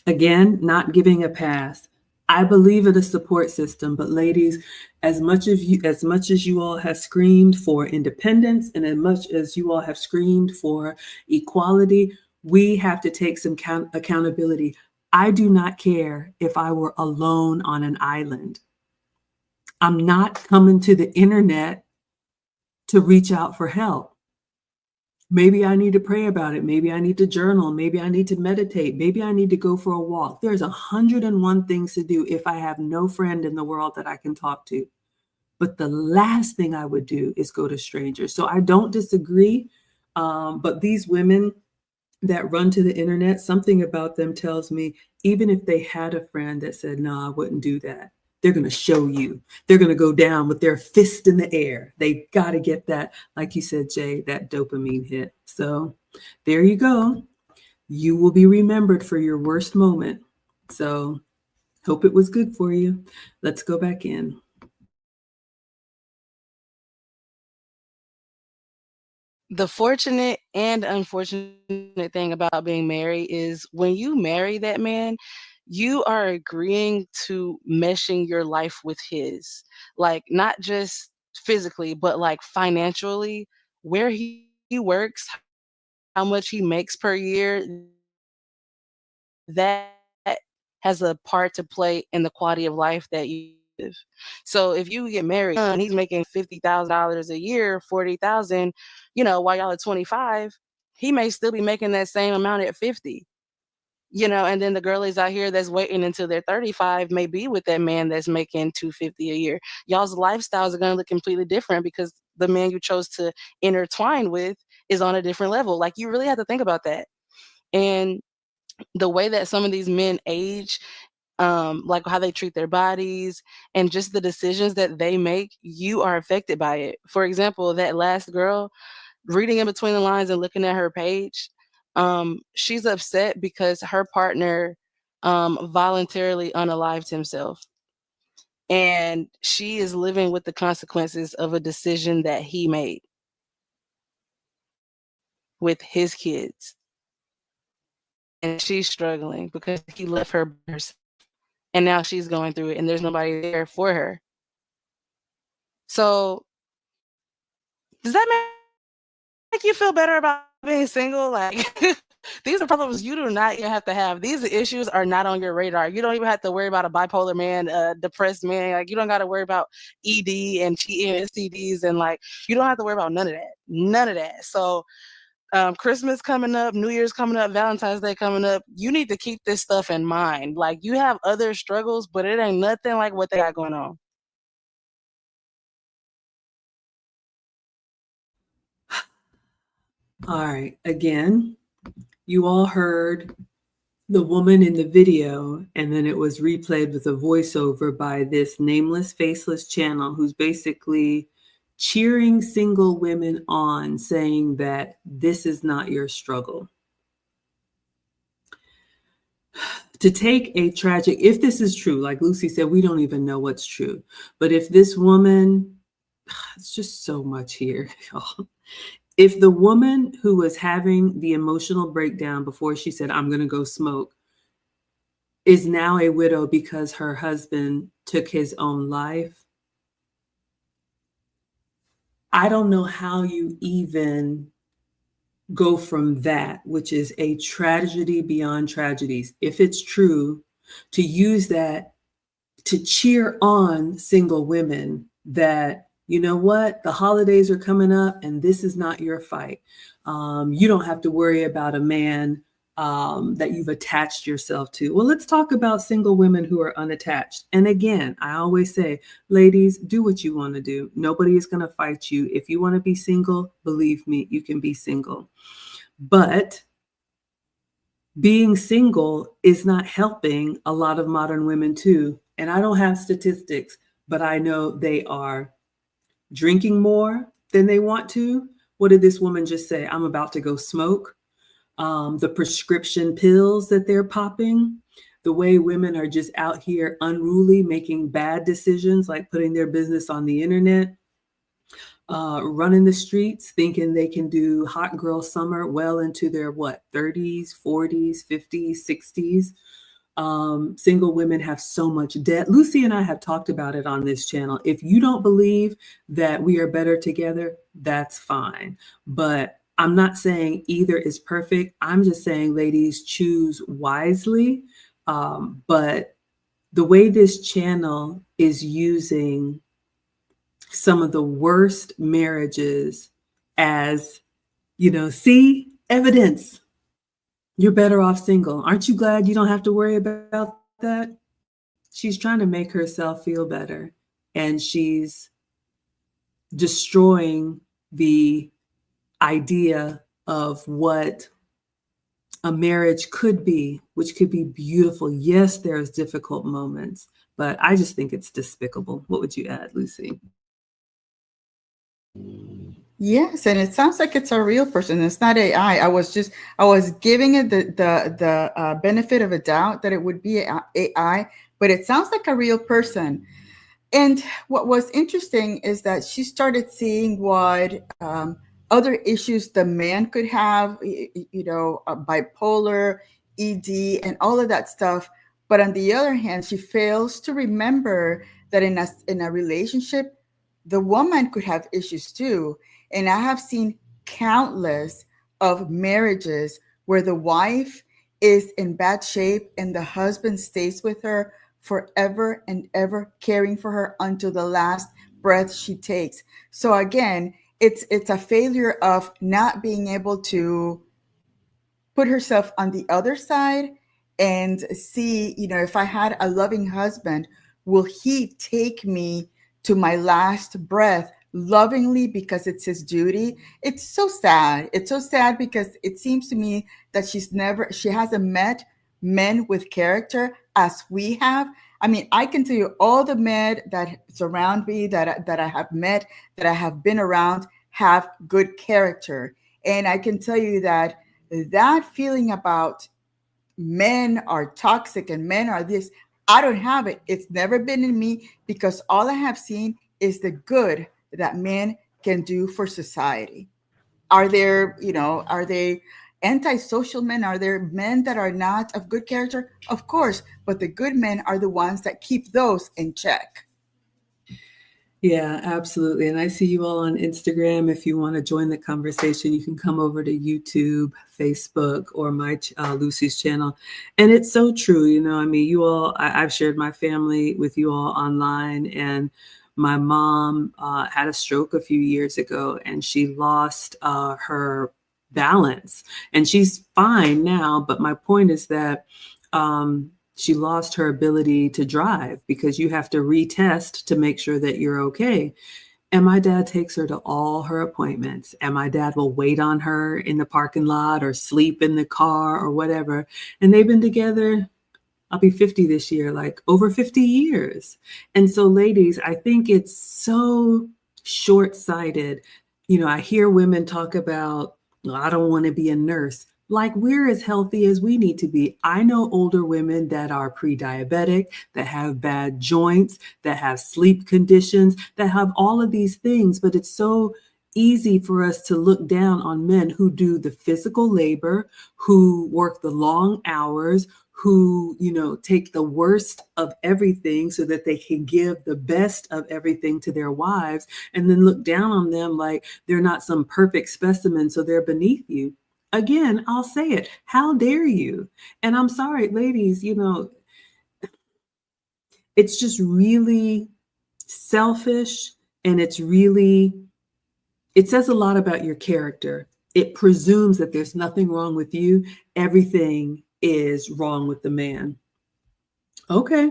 Again, not giving a pass. I believe in a support system, but ladies, as much as you all have screamed for independence and as much as you all have screamed for equality, we have to take some accountability. I do not care if I were alone on an island. I'm not coming to the internet to reach out for help. Maybe I need to pray about it. Maybe I need to journal. Maybe I need to meditate. Maybe I need to go for a walk. There's 101 things to do if I have no friend in the world that I can talk to. But the last thing I would do is go to strangers. So I don't disagree. But these women that run to the internet, something about them tells me, even if they had a friend that said, no, I wouldn't do that, they're going to show you. They're going to go down with their fist in the air. They got to get that, like you said, Jay, that dopamine hit. So there you go. You will be remembered for your worst moment. So hope it was good for you. Let's go back in. The fortunate and unfortunate thing about being married is when you marry that man, you are agreeing to meshing your life with his, like not just physically, but like financially, where he works, how much he makes per year, that has a part to play in the quality of life that you live. So if you get married and he's making $50,000 a year, 40,000, while y'all are 25, he may still be making that same amount at 50. And then the girlies out here that's waiting until they're 35 may be with that man that's making 250 a year. Y'all's lifestyles are going to look completely different because the man you chose to intertwine with is on a different level. Like, you really have to think about that. And the way that some of these men age, like how they treat their bodies and just the decisions that they make, you are affected by it. For example, that last girl, reading in between the lines and looking at her page, she's upset because her partner voluntarily unalived himself. And she is living with the consequences of a decision that he made with his kids. And she's struggling because he left her by herself. And now she's going through it and there's nobody there for her. So does that make you feel better about being single? Like, these are problems you do not even have to have. These issues are not on your radar. You don't even have to worry about a bipolar man, a depressed man. Like, you don't got to worry about ED and cheating and STDs. And like, you don't have to worry about none of that. None of that. So Christmas coming up, New Year's coming up, Valentine's Day coming up, you need to keep this stuff in mind. Like, you have other struggles, but it ain't nothing like what they got going on. All right. Again, you all heard the woman in the video, and then it was replayed with a voiceover by this nameless, faceless channel who's basically cheering single women on, saying that this is not your struggle. To take a tragic, if this is true, like Lucy said, we don't even know what's true. But if this woman, it's just so much here, y'all. If the woman who was having the emotional breakdown before she said, I'm going to go smoke, is now a widow because her husband took his own life, I don't know how you even go from that, which is a tragedy beyond tragedies, if it's true, to use that to cheer on single women that, you know what, the holidays are coming up and this is not your fight. You don't have to worry about a man that you've attached yourself to. Well, let's talk about single women who are unattached. And again, I always say, ladies, do what you want to do. Nobody is going to fight you. If you want to be single, believe me, you can be single. But being single is not helping a lot of modern women too. And I don't have statistics, but I know they are drinking more than they want to. What did this woman just say? I'm about to go smoke. The prescription pills that they're popping, the way women are just out here unruly, making bad decisions, like putting their business on the internet, running the streets, thinking they can do hot girl summer well into their 30s, 40s, 50s, 60s. Single women have so much debt. Lucy and I have talked about it on this channel. If you don't believe that we are better together, that's fine. But I'm not saying either is perfect. I'm just saying, ladies, choose wisely. But the way this channel is using some of the worst marriages as, see, evidence. You're better off single. Aren't you glad you don't have to worry about that? She's trying to make herself feel better, and she's destroying the idea of what a marriage could be, which could be beautiful. Yes, there's difficult moments, but I just think it's despicable. What would you add, Lucy? Yes, and it sounds like it's a real person. It's not AI. I was giving it the benefit of a doubt that it would be AI, but it sounds like a real person. And what was interesting is that she started seeing what other issues the man could have, bipolar, ED, and all of that stuff. But on the other hand, she fails to remember that in a relationship, the woman could have issues too. And I have seen countless of marriages where the wife is in bad shape and the husband stays with her forever and ever, caring for her until the last breath she takes. So again, it's a failure of not being able to put herself on the other side and see, if I had a loving husband, will he take me to my last breath lovingly because it's his duty? It's so sad. It's so sad because it seems to me that she hasn't met men with character as we have. I mean, I can tell you all the men that surround me that I have met, that I have been around, have good character. And I can tell you that feeling about men are toxic and men are this, I don't have it. It's never been in me because all I have seen is the good that men can do for society. Are they antisocial men? Are there men that are not of good character? Of course, but the good men are the ones that keep those in check. Yeah, absolutely. And I see you all on Instagram. If you want to join the conversation, you can come over to YouTube, Facebook, or my Lucy's channel. And it's so true. I mean, you all, I've shared my family with you all online, and my mom had a stroke a few years ago, and she lost her balance, and she's fine now. But my point is that she lost her ability to drive because you have to retest to make sure that you're okay. And my dad takes her to all her appointments, and my dad will wait on her in the parking lot or sleep in the car or whatever. And they've been together, I'll be 50 this year, like over 50 years. And so, ladies, I think it's so short-sighted. I hear women talk about, well, I don't want to be a nurse. Like, we're as healthy as we need to be. I know older women that are pre-diabetic, that have bad joints, that have sleep conditions, that have all of these things. But it's so easy for us to look down on men who do the physical labor, who work the long hours, who, take the worst of everything so that they can give the best of everything to their wives, and then look down on them like they're not some perfect specimen, so they're beneath you. Again, I'll say it. How dare you? And I'm sorry, ladies, it's just really selfish, and it says a lot about your character. It presumes that there's nothing wrong with you. Everything is wrong with the man. Okay,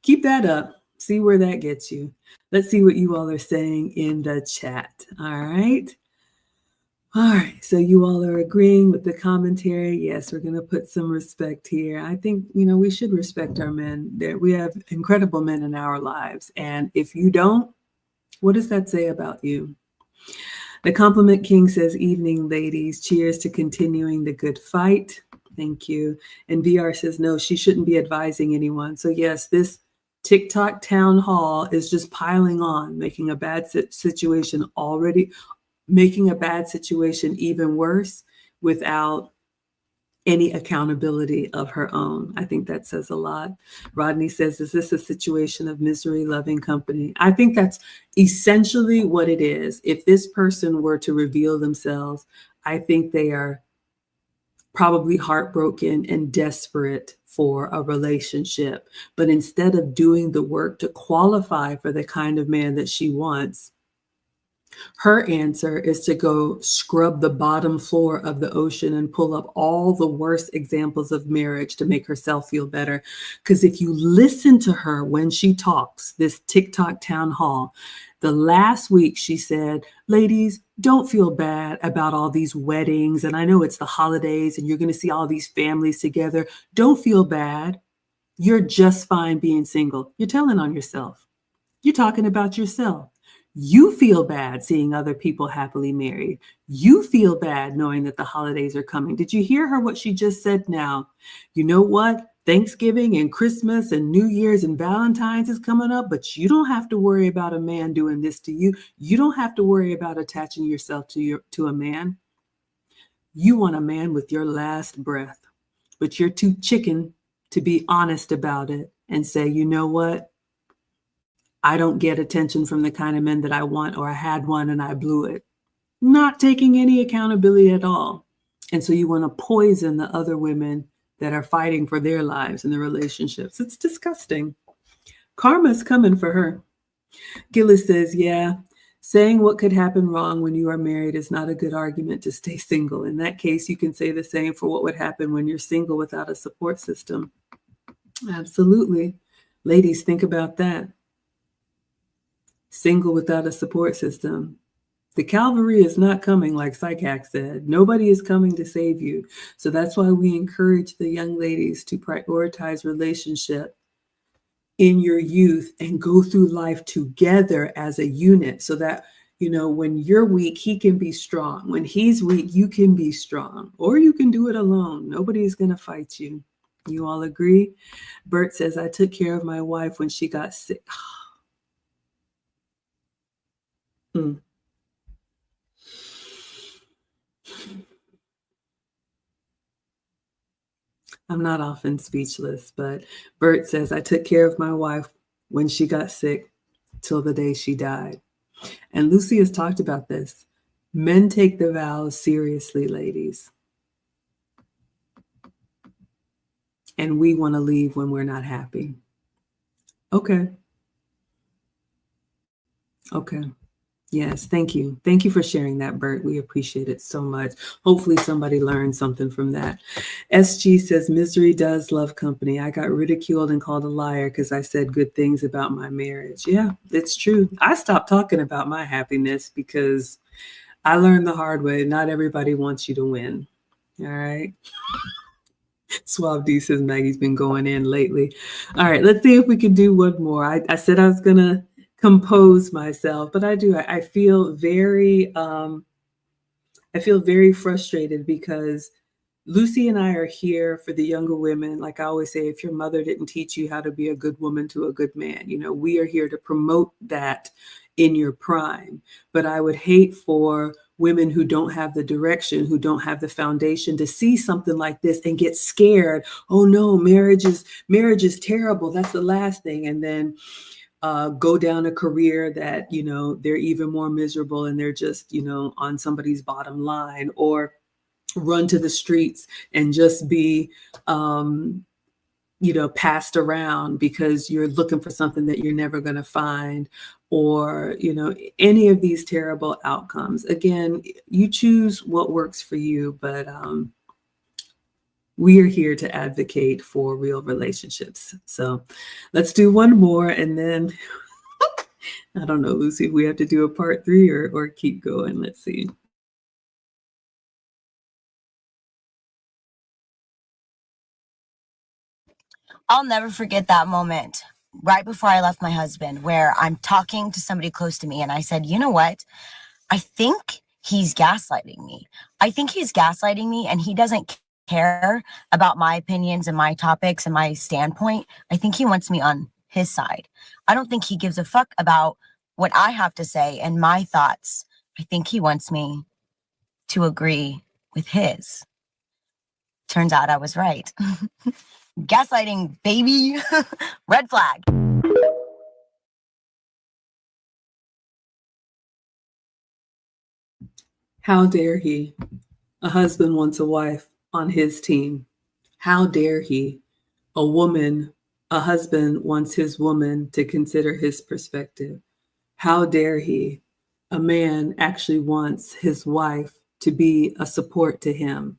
keep that up. See where that gets you. Let's see what you all are saying in the chat. All right. All right, so you all are agreeing with the commentary. Yes, we're going to put some respect here. I think, we should respect our men. We have incredible men in our lives. And if you don't, what does that say about you? The Compliment King says, evening, ladies. Cheers to continuing the good fight. Thank you. And VR says, no, she shouldn't be advising anyone. So yes, this TikTok town hall is just piling on, making a bad situation even worse without any accountability of her own. I think that says a lot. Rodney says, is this a situation of misery loving company? I think that's essentially what it is. If this person were to reveal themselves, I think they are probably heartbroken and desperate for a relationship. But instead of doing the work to qualify for the kind of man that she wants, her answer is to go scrub the bottom floor of the ocean and pull up all the worst examples of marriage to make herself feel better. Because if you listen to her when she talks, this TikTok town hall, the last week she said, ladies, don't feel bad about all these weddings. And I know it's the holidays and you're going to see all these families together. Don't feel bad. You're just fine being single. You're telling on yourself. You're talking about yourself. You feel bad seeing other people happily married. You feel bad knowing that the holidays are coming. Did you hear her what she just said now? You know what? Thanksgiving and Christmas and New Year's and Valentine's is coming up, but you don't have to worry about a man doing this to you. You don't have to worry about attaching yourself to a man. You want a man with your last breath, but you're too chicken to be honest about it and say, you know what? I don't get attention from the kind of men that I want, or I had one and I blew it. Not taking any accountability at all. And so you want to poison the other women that are fighting for their lives and their relationships. It's disgusting. Karma's coming for her. Gillis says, yeah, saying what could happen wrong when you are married is not a good argument to stay single. In that case, you can say the same for what would happen when you're single without a support system. Absolutely. Ladies, think about that. Single without a support system. The cavalry is not coming, like Psychac said. Nobody is coming to save you. So that's why we encourage the young ladies to prioritize relationship in your youth and go through life together as a unit so that, when you're weak, he can be strong. When he's weak, you can be strong, or you can do it alone. Nobody's going to fight you. You all agree? Bert says, I took care of my wife when she got sick. I'm not often speechless, but Bert says, I took care of my wife when she got sick till the day she died. And Lucy has talked about this. Men take the vows seriously, ladies. And we want to leave when we're not happy. Okay. Yes, thank you. Thank you for sharing that, Bert. We appreciate it so much. Hopefully somebody learned something from that. SG says, misery does love company. I got ridiculed and called a liar because I said good things about my marriage. Yeah, it's true. I stopped talking about my happiness because I learned the hard way. Not everybody wants you to win. All right. Suave D says, Maggie's been going in lately. All right, let's see if we can do one more. I said I was going to compose myself, but I feel very frustrated because Lucy and I are here for the younger women. Like I always say, if your mother didn't teach you how to be a good woman to a good man, we are here to promote that in your prime. But I would hate for women who don't have the direction, who don't have the foundation to see something like this and get scared. Oh no, marriage is terrible. That's the last thing. And then go down a career that, they're even more miserable and they're just, on somebody's bottom line, or run to the streets and just be, passed around because you're looking for something that you're never going to find, or, any of these terrible outcomes. Again, you choose what works for you, but we are here to advocate for real relationships. So let's do one more, and then I don't know, Lucy, if we have to do a part 3 or keep going. Let's see. I'll never forget that moment right before I left my husband where I'm talking to somebody close to me and I said, you know what? I think he's gaslighting me. I think he's gaslighting me and he doesn't care about my opinions and my topics and my standpoint. I think he wants me on his side. I don't think he gives a fuck about what I have to say and my thoughts. I think he wants me to agree with his. Turns out I was right. Gaslighting, baby. Red flag. How dare he? A husband wants a wife on his team. How dare he? A husband wants his woman to consider his perspective. How dare he? A man actually wants his wife to be a support to him.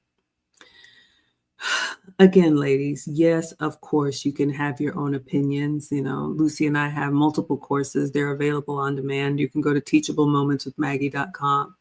Again, ladies, yes, of course, you can have your own opinions. You know, Lucy and I have multiple courses. They're available on demand. You can go to teachablemomentswithmaggie.com.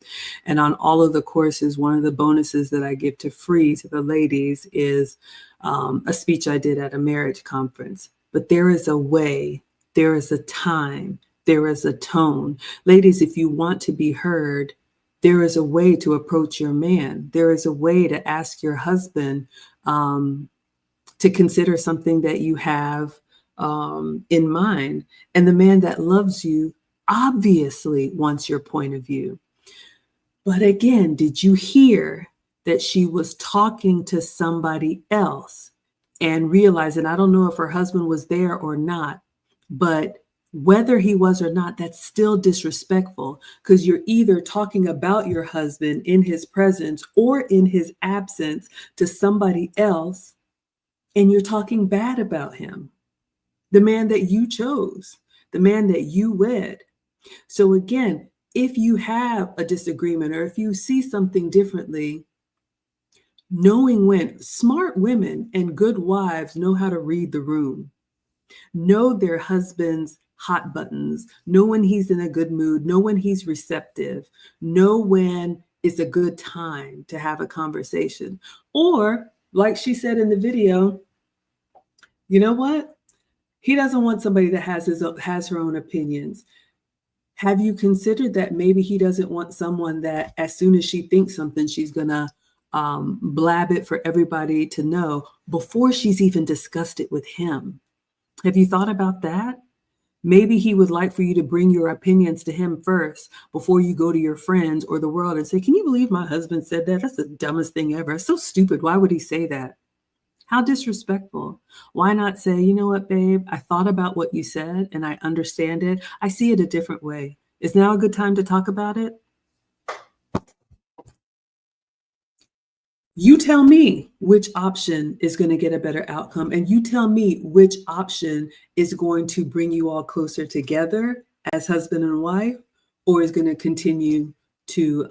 And on all of the courses, one of the bonuses that I give to free to the ladies is a speech I did at a marriage conference. But there is a way, there is a time, there is a tone. Ladies, if you want to be heard, there is a way to approach your man. There is a way to ask your husband to consider something that you have in mind. And the man that loves you obviously wants your point of view. But again, did you hear that she was talking to somebody else and realized, and I don't know if her husband was there or not, but whether he was or not, that's still disrespectful, because you're either talking about your husband in his presence or in his absence to somebody else, and you're talking bad about him, the man that you chose, the man that you wed. So again, if you have a disagreement or if you see something differently, knowing when, smart women and good wives know how to read the room, know their husband's hot buttons, know when he's in a good mood, know when he's receptive, know when it's a good time to have a conversation. Or, like she said in the video, you know what? He doesn't want somebody that has her own opinions. Have you considered that maybe he doesn't want someone that as soon as she thinks something, she's gonna blab it for everybody to know before she's even discussed it with him? Have you thought about that? Maybe he would like for you to bring your opinions to him first before you go to your friends or the world and say, can you believe my husband said that? That's the dumbest thing ever. It's so stupid. Why would he say that? How disrespectful. Why not say, you know what, babe, I thought about what you said and I understand it. I see it a different way. Is now a good time to talk about it? You tell me which option is going to get a better outcome, and you tell me which option is going to bring you all closer together as husband and wife, or is going to continue to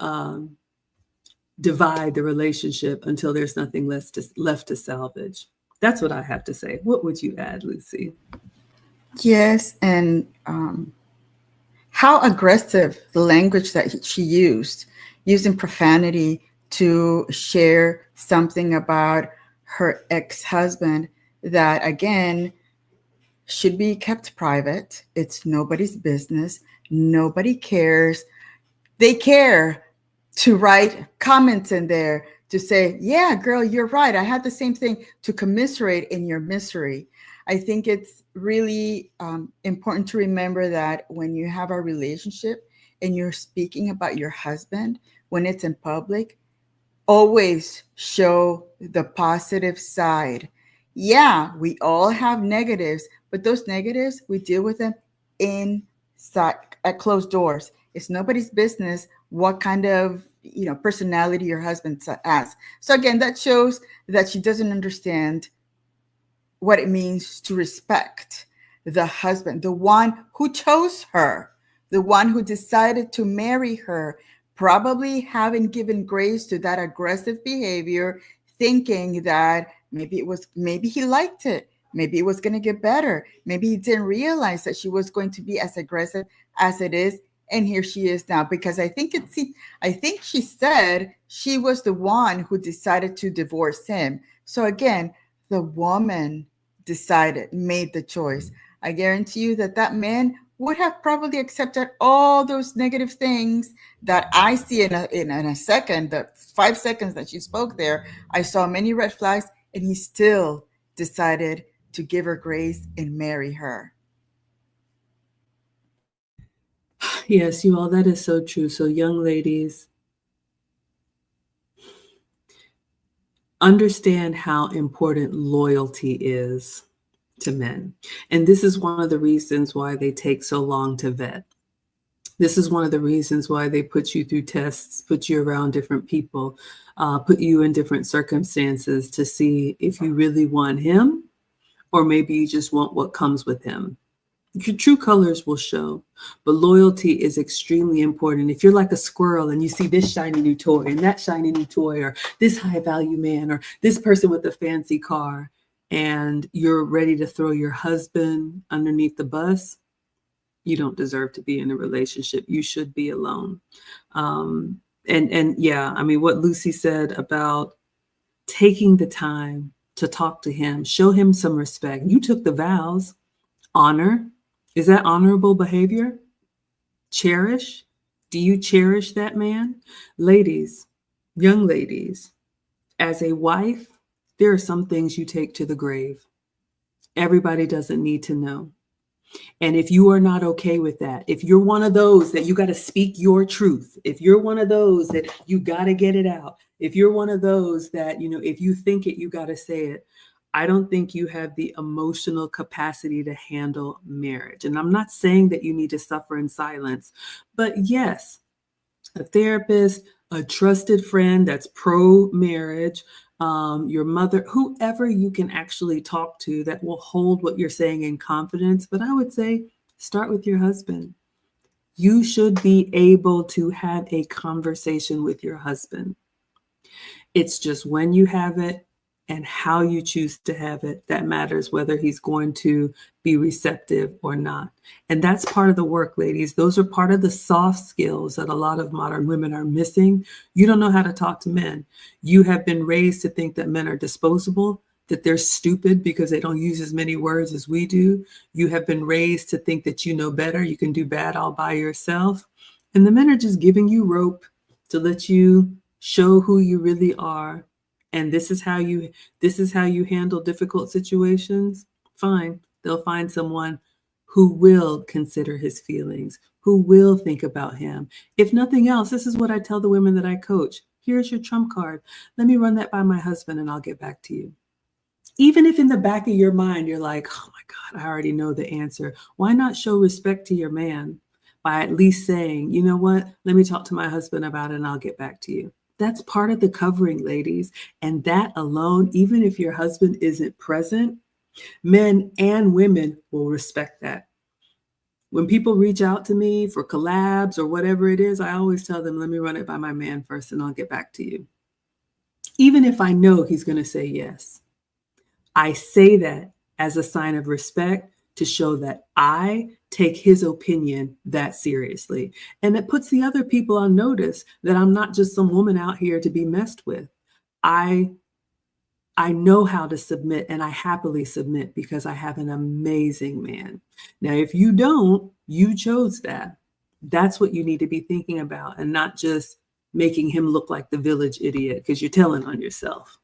divide the relationship until there's nothing left to salvage. That's what I have to say. What would you add, Lucy? Yes, and how aggressive the language that she used, using profanity to share something about her ex-husband that, again, should be kept private. It's nobody's business. Nobody cares. They care to write comments in there to say, yeah, girl, you're right. I had the same thing, to commiserate in your misery. I think it's really important to remember that when you have a relationship and you're speaking about your husband, when it's in public, always show the positive side. Yeah, we all have negatives, but those negatives, we deal with them inside at closed doors. It's nobody's business what kind of personality your husband has. So again, that shows that she doesn't understand what it means to respect the husband, the one who chose her, the one who decided to marry her, probably having given grace to that aggressive behavior, thinking that maybe he liked it. Maybe it was going to get better. Maybe he didn't realize that she was going to be as aggressive as it is. And here she is now, because I think she said she was the one who decided to divorce him. So again, the woman made the choice, I guarantee you that that man would have probably accepted all those negative things that I see in a second, the 5 seconds that she spoke there. I saw many red flags, and he still decided to give her grace and marry her. Yes, you all, that is so true. So young ladies, understand how important loyalty is to men. And this is one of the reasons why they take so long to vet. This is one of the reasons why they put you through tests, put you around different people, put you in different circumstances to see if you really want him, or maybe you just want what comes with him. Your true colors will show, but loyalty is extremely important. If you're like a squirrel and you see this shiny new toy and that shiny new toy, or this high value man, or this person with a fancy car, and you're ready to throw your husband underneath the bus, you don't deserve to be in a relationship. You should be alone. And yeah, I mean, what Lucy said about taking the time to talk to him, show him some respect. You took the vows. Honor. Is that honorable behavior? Cherish. Do you cherish that man? Ladies, young ladies, as a wife, there are some things you take to the grave. Everybody doesn't need to know. And if you are not okay with that, if you're one of those that you got to speak your truth, if you're one of those that you got to get it out, if you're one of those that, if you think it, you got to say it, I don't think you have the emotional capacity to handle marriage. And I'm not saying that you need to suffer in silence, but yes, a therapist, a trusted friend that's pro-marriage, your mother, whoever you can actually talk to that will hold what you're saying in confidence. But I would say start with your husband. You should be able to have a conversation with your husband. It's just when you have it and how you choose to have it that matters, whether he's going to be receptive or not. And that's part of the work, ladies. Those are part of the soft skills that a lot of modern women are missing. You don't know how to talk to men. You have been raised to think that men are disposable, that they're stupid because they don't use as many words as we do. You have been raised to think that you know better. You can do bad all by yourself. And the men are just giving you rope to let you show who you really are. And this is how you handle difficult situations. Fine. They'll find someone who will consider his feelings, who will think about him. If nothing else, this is what I tell the women that I coach. Here's your trump card. Let me run that by my husband and I'll get back to you. Even if in the back of your mind, you're like, oh my God, I already know the answer. Why not show respect to your man by at least saying, you know what, let me talk to my husband about it and I'll get back to you. That's part of the covering, ladies. And that alone, even if your husband isn't present, men and women will respect that. When people reach out to me for collabs or whatever it is, I always tell them, let me run it by my man first and I'll get back to you. Even if I know he's going to say yes. I say that as a sign of respect to show that I take his opinion that seriously. And it puts the other people on notice that I'm not just some woman out here to be messed with. I know how to submit, and I happily submit because I have an amazing man. Now, if you don't, you chose that. That's what you need to be thinking about, and not just making him look like the village idiot because you're telling on yourself.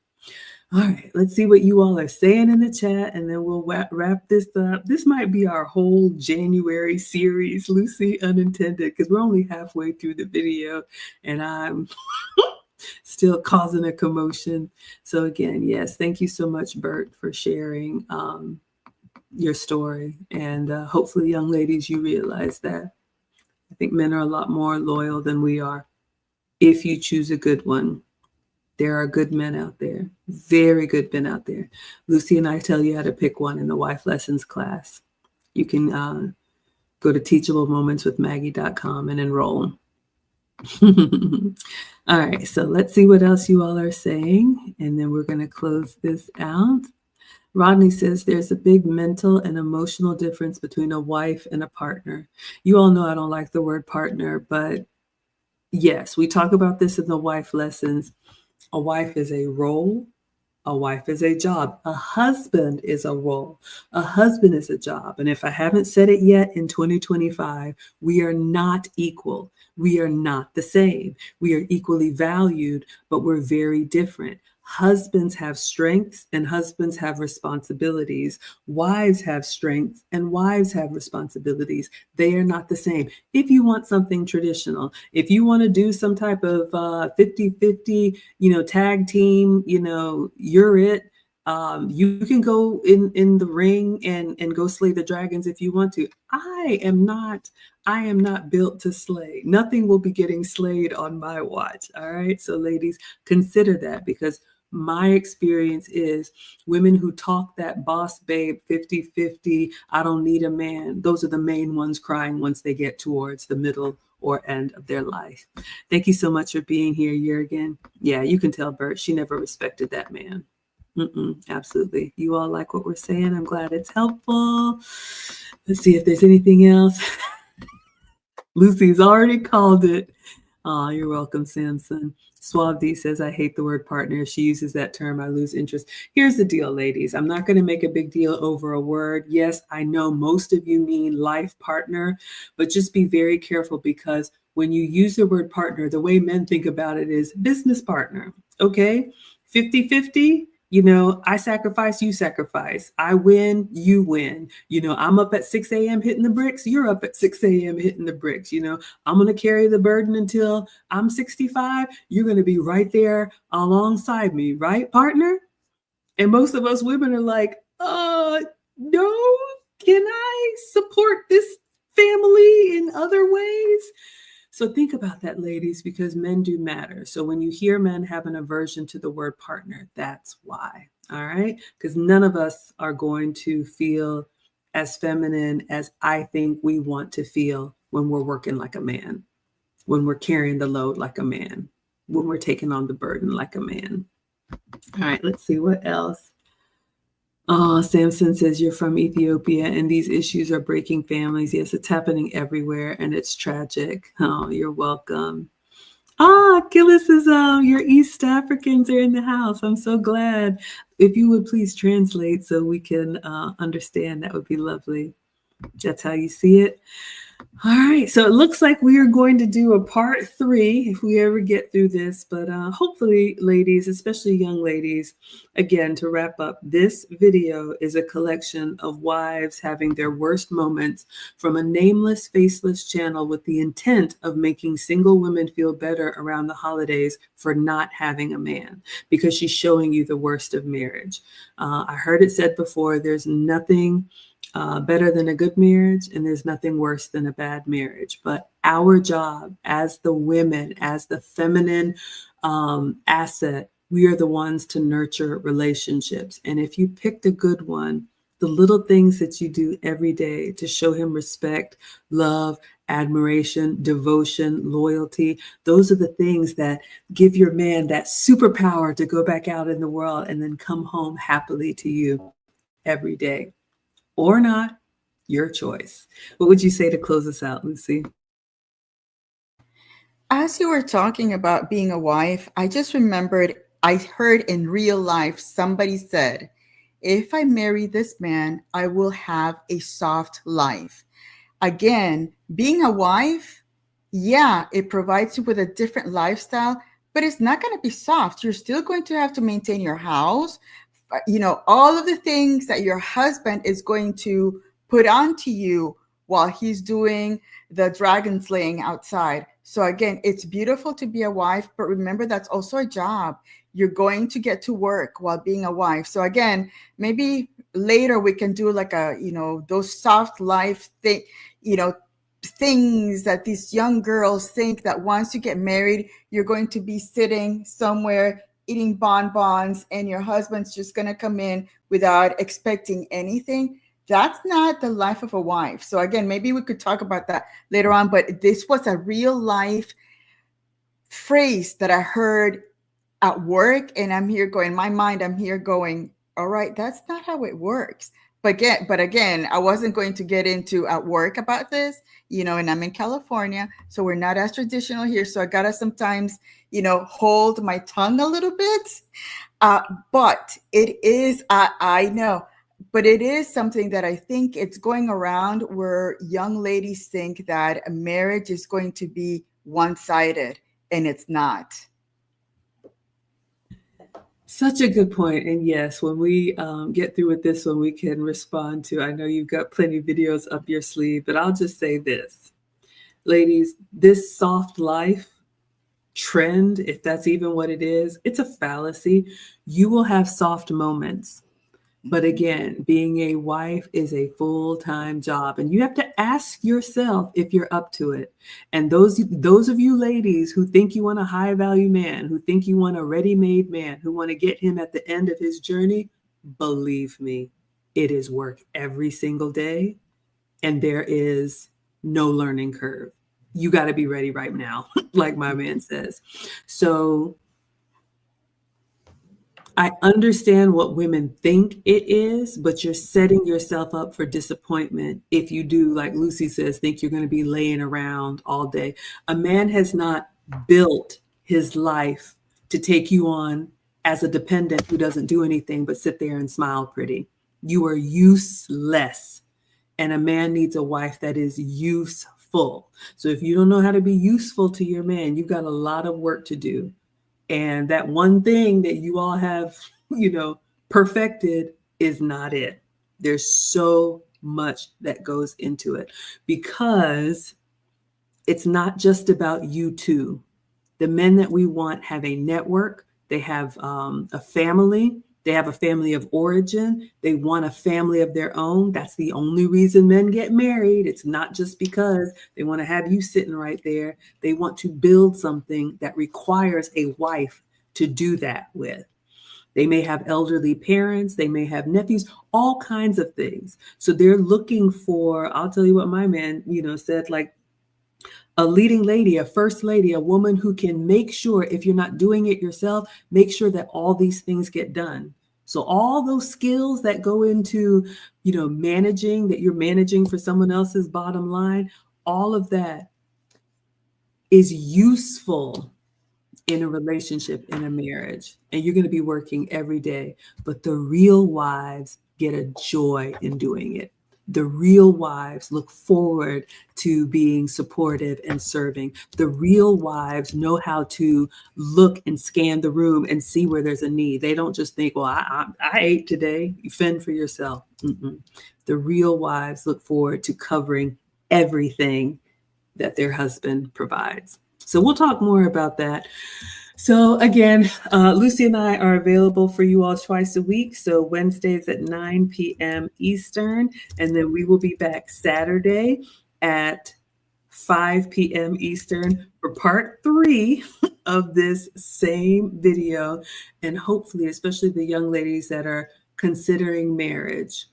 All right, let's see what you all are saying in the chat, and then we'll wrap this up. This might be our whole January series, Lucy Unintended, because we're only halfway through the video, and I'm still causing a commotion. So again, yes, thank you so much, Bert, for sharing your story. And hopefully, young ladies, you realize that. I think men are a lot more loyal than we are if you choose a good one. There are good men out there, very good men out there. Lucy and I tell you how to pick one in the Wife Lessons class. You can go to teachablemomentswithmaggie.com and enroll. All right, so let's see what else you all are saying, and then we're going to close this out. Rodney says there's a big mental and emotional difference between a wife and a partner. You all know I don't like the word partner, but yes, we talk about this in the Wife Lessons. A wife is a role. A wife is a job. A husband is a role. A husband is a job. And if I haven't said it yet, in 2025, we are not equal. We are not the same. We are equally valued, but we're very different. Husbands have strengths and husbands have responsibilities. Wives have strengths and wives have responsibilities. They are not the same. If you want something traditional, if you want to do some type of 50-50, tag team, you're it. You can go in the ring and go slay the dragons if you want to. I am not built to slay. Nothing will be getting slayed on my watch. All right. So ladies, consider that, because my experience is women who talk that boss babe 50-50, I don't need a man. Those are the main ones crying once they get towards the middle or end of their life. Thank you so much for being here, Jurgen. Yeah, you can tell Bert, she never respected that man. Absolutely. You all like what we're saying. I'm glad it's helpful. Let's see if there's anything else. Lucy's already called it. Oh, you're welcome, Samson. Suave D says, I hate the word partner. If she uses that term, I lose interest. Here's the deal, ladies. I'm not going to make a big deal over a word. Yes, I know most of you mean life partner, but just be very careful, because when you use the word partner, the way men think about it is business partner. Okay? 50-50. I sacrifice, you sacrifice. I win, you win. I'm up at 6 a.m. hitting the bricks. You're up at 6 a.m. hitting the bricks. I'm going to carry the burden until I'm 65. You're going to be right there alongside me, right, partner? And most of us women are like, no, can I support this family in other ways? So think about that, ladies, because men do matter. So when you hear men have an aversion to the word partner, that's why. All right? Because none of us are going to feel as feminine as I think we want to feel when we're working like a man, when we're carrying the load like a man, when we're taking on the burden like a man. All right, let's see what else. Oh, Samson says you're from Ethiopia and these issues are breaking families. Yes, it's happening everywhere and it's tragic. Oh, you're welcome. Gillis is your East Africans are in the house. I'm so glad. If you would please translate so we can understand, that would be lovely. That's how you see it. All right, so it looks like we are going to do a part 3 if we ever get through this, but hopefully, ladies, especially young ladies, again, to wrap up, this video is a collection of wives having their worst moments from a nameless, faceless channel with the intent of making single women feel better around the holidays for not having a man, because she's showing you the worst of marriage. I heard it said before, there's nothing better than a good marriage, and there's nothing worse than a bad marriage. But our job as the women, as the feminine asset, we are the ones to nurture relationships. And if you picked a good one, the little things that you do every day to show him respect, love, admiration, devotion, loyalty, those are the things that give your man that superpower to go back out in the world and then come home happily to you every day. Or not, your choice. What would you say to close us out, Lucy? As you were talking about being a wife, I just remembered I heard in real life somebody said, if I marry this man, I will have a soft life. Again, being a wife, yeah, it provides you with a different lifestyle, but it's not going to be soft. You're still going to have to maintain your house. All of the things that your husband is going to put onto you while he's doing the dragon slaying outside. So again, it's beautiful to be a wife, but remember that's also a job. You're going to get to work while being a wife. So again, maybe later we can do like those soft life things that these young girls think that once you get married, you're going to be sitting somewhere eating bonbons and your husband's just going to come in without expecting anything. That's not the life of a wife. So again, maybe we could talk about that later on, but this was a real life phrase that I heard at work, and I'm here going, all right, that's not how it works. But again, I wasn't going to get into at work about this, and I'm in California, so we're not as traditional here. So I gotta sometimes, hold my tongue a little bit. But it is, I know, but it is something that I think it's going around where young ladies think that a marriage is going to be one-sided, and it's not. Such a good point. And yes, when we get through with this one, we can respond to, I know you've got plenty of videos up your sleeve, but I'll just say this. Ladies, this soft life trend, if that's even what it is, it's a fallacy. You will have soft moments. But again, being a wife is a full-time job, and you have to ask yourself if you're up to it. And those of you ladies who think you want a high-value man, who think you want a ready-made man, who want to get him at the end of his journey, believe me, it is work every single day, and there is no learning curve. You got to be ready right now, like my man says. So I understand what women think it is, but you're setting yourself up for disappointment if you do, like Lucy says, think you're going to be laying around all day. A man has not built his life to take you on as a dependent who doesn't do anything but sit there and smile pretty. You are useless. And a man needs a wife that is useful. So if you don't know how to be useful to your man, you've got a lot of work to do. And that one thing that you all have, perfected is not it. There's so much that goes into it because it's not just about you two. The men that we want have a network. They have a family. They have a family of origin. They want a family of their own. That's the only reason men get married. It's not just because they want to have you sitting right there. They want to build something that requires a wife to do that with. They may have elderly parents. They may have nephews, all kinds of things. So they're looking for, I'll tell you what my man, said, like, a leading lady, a first lady, a woman who can make sure, if you're not doing it yourself, make sure that all these things get done. So all those skills that go into, managing, that you're managing for someone else's bottom line, all of that is useful in a relationship, in a marriage. And you're going to be working every day. But the real wives get a joy in doing it. The real wives look forward to being supportive and serving. The real wives know how to look and scan the room and see where there's a need. They don't just think, well, I ate today. You fend for yourself. Mm-mm. The real wives look forward to covering everything that their husband provides. So we'll talk more about that. So again, Lucy and I are available for you all twice a week. So Wednesdays at 9 p.m. Eastern, and then we will be back Saturday at 5 p.m. Eastern for part 3 of this same video. And hopefully, especially the young ladies that are considering marriage,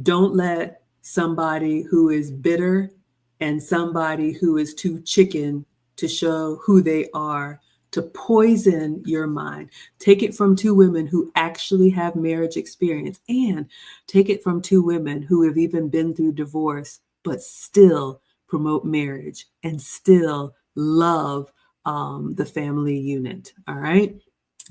don't let somebody who is bitter and somebody who is too chicken to show who they are to poison your mind. Take it from 2 women who actually have marriage experience, and take it from 2 women who have even been through divorce, but still promote marriage and still love the family unit. All right.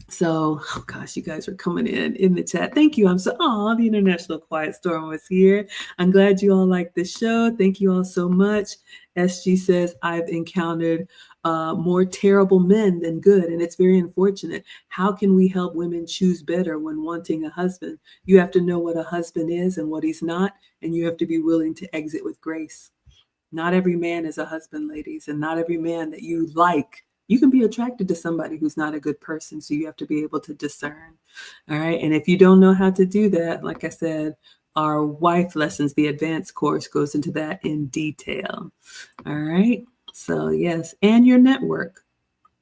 So, oh gosh, you guys are coming in the chat. Thank you. The International Quiet Storm was here. I'm glad you all like this show. Thank you all so much. SG says, I've encountered more terrible men than good, and it's very unfortunate. How can we help women choose better when wanting a husband? You have to know what a husband is and what he's not, and you have to be willing to exit with grace. Not every man is a husband, ladies, and not every man that you like. You can be attracted to somebody who's not a good person, so you have to be able to discern. All right. And if you don't know how to do that, like I said, our wife lessons, the advanced course, goes into that in detail. All right. So yes, and your network.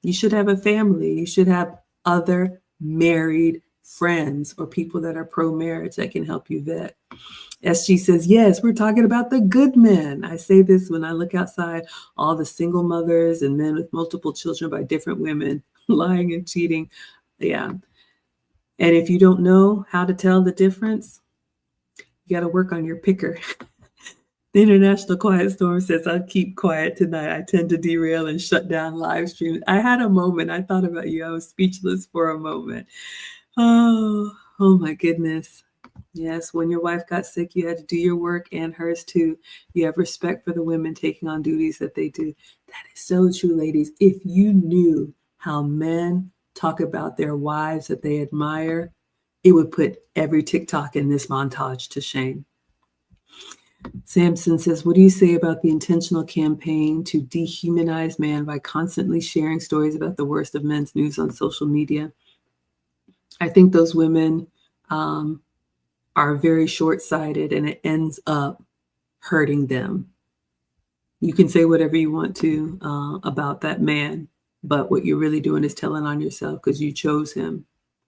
You should have a family. You should have other married friends or people that are pro-marriage that can help you vet. SG says, yes, we're talking about the good men. I say this when I look outside, all the single mothers and men with multiple children by different women, lying and cheating. Yeah. And if you don't know how to tell the difference, you got to work on your picker. The International Quiet Storm says, I'll keep quiet tonight. I tend to derail and shut down live streams. I had a moment. I thought about you. I was speechless for a moment. Oh my goodness. Yes, when your wife got sick, you had to do your work and hers too. You have respect for the women taking on duties that they do. That is so true, ladies. If you knew how men talk about their wives that they admire, it would put every TikTok in this montage to shame. Samson says, what do you say about the intentional campaign to dehumanize man by constantly sharing stories about the worst of men's news on social media? I think those women are very short-sighted, and it ends up hurting them. You can say whatever you want to about that man, but what you're really doing is telling on yourself because you chose him.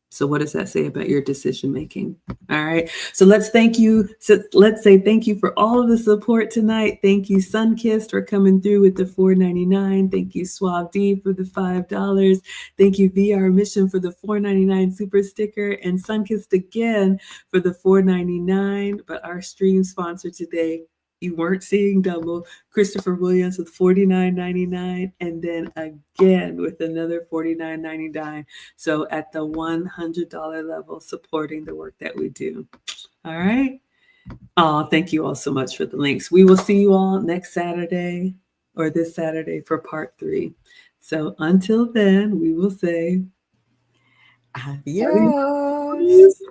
So what does that say about your decision making? All right. So let's thank you. So let's say thank you for all of the support tonight. Thank you, Sunkissed, for coming through with the $4.99. Thank you, Suave D, for the $5. Thank you, VR Mission, for the $4.99 super sticker, and Sunkissed again for the $4.99. But our stream sponsor today, you weren't seeing double, Christopher Williams with $49.99, and then again with another $49.99. So at the $100 level, supporting the work that we do. All right. Oh, thank you all so much for the links. We will see you all next Saturday or this Saturday for part 3. So until then, we will say Adios.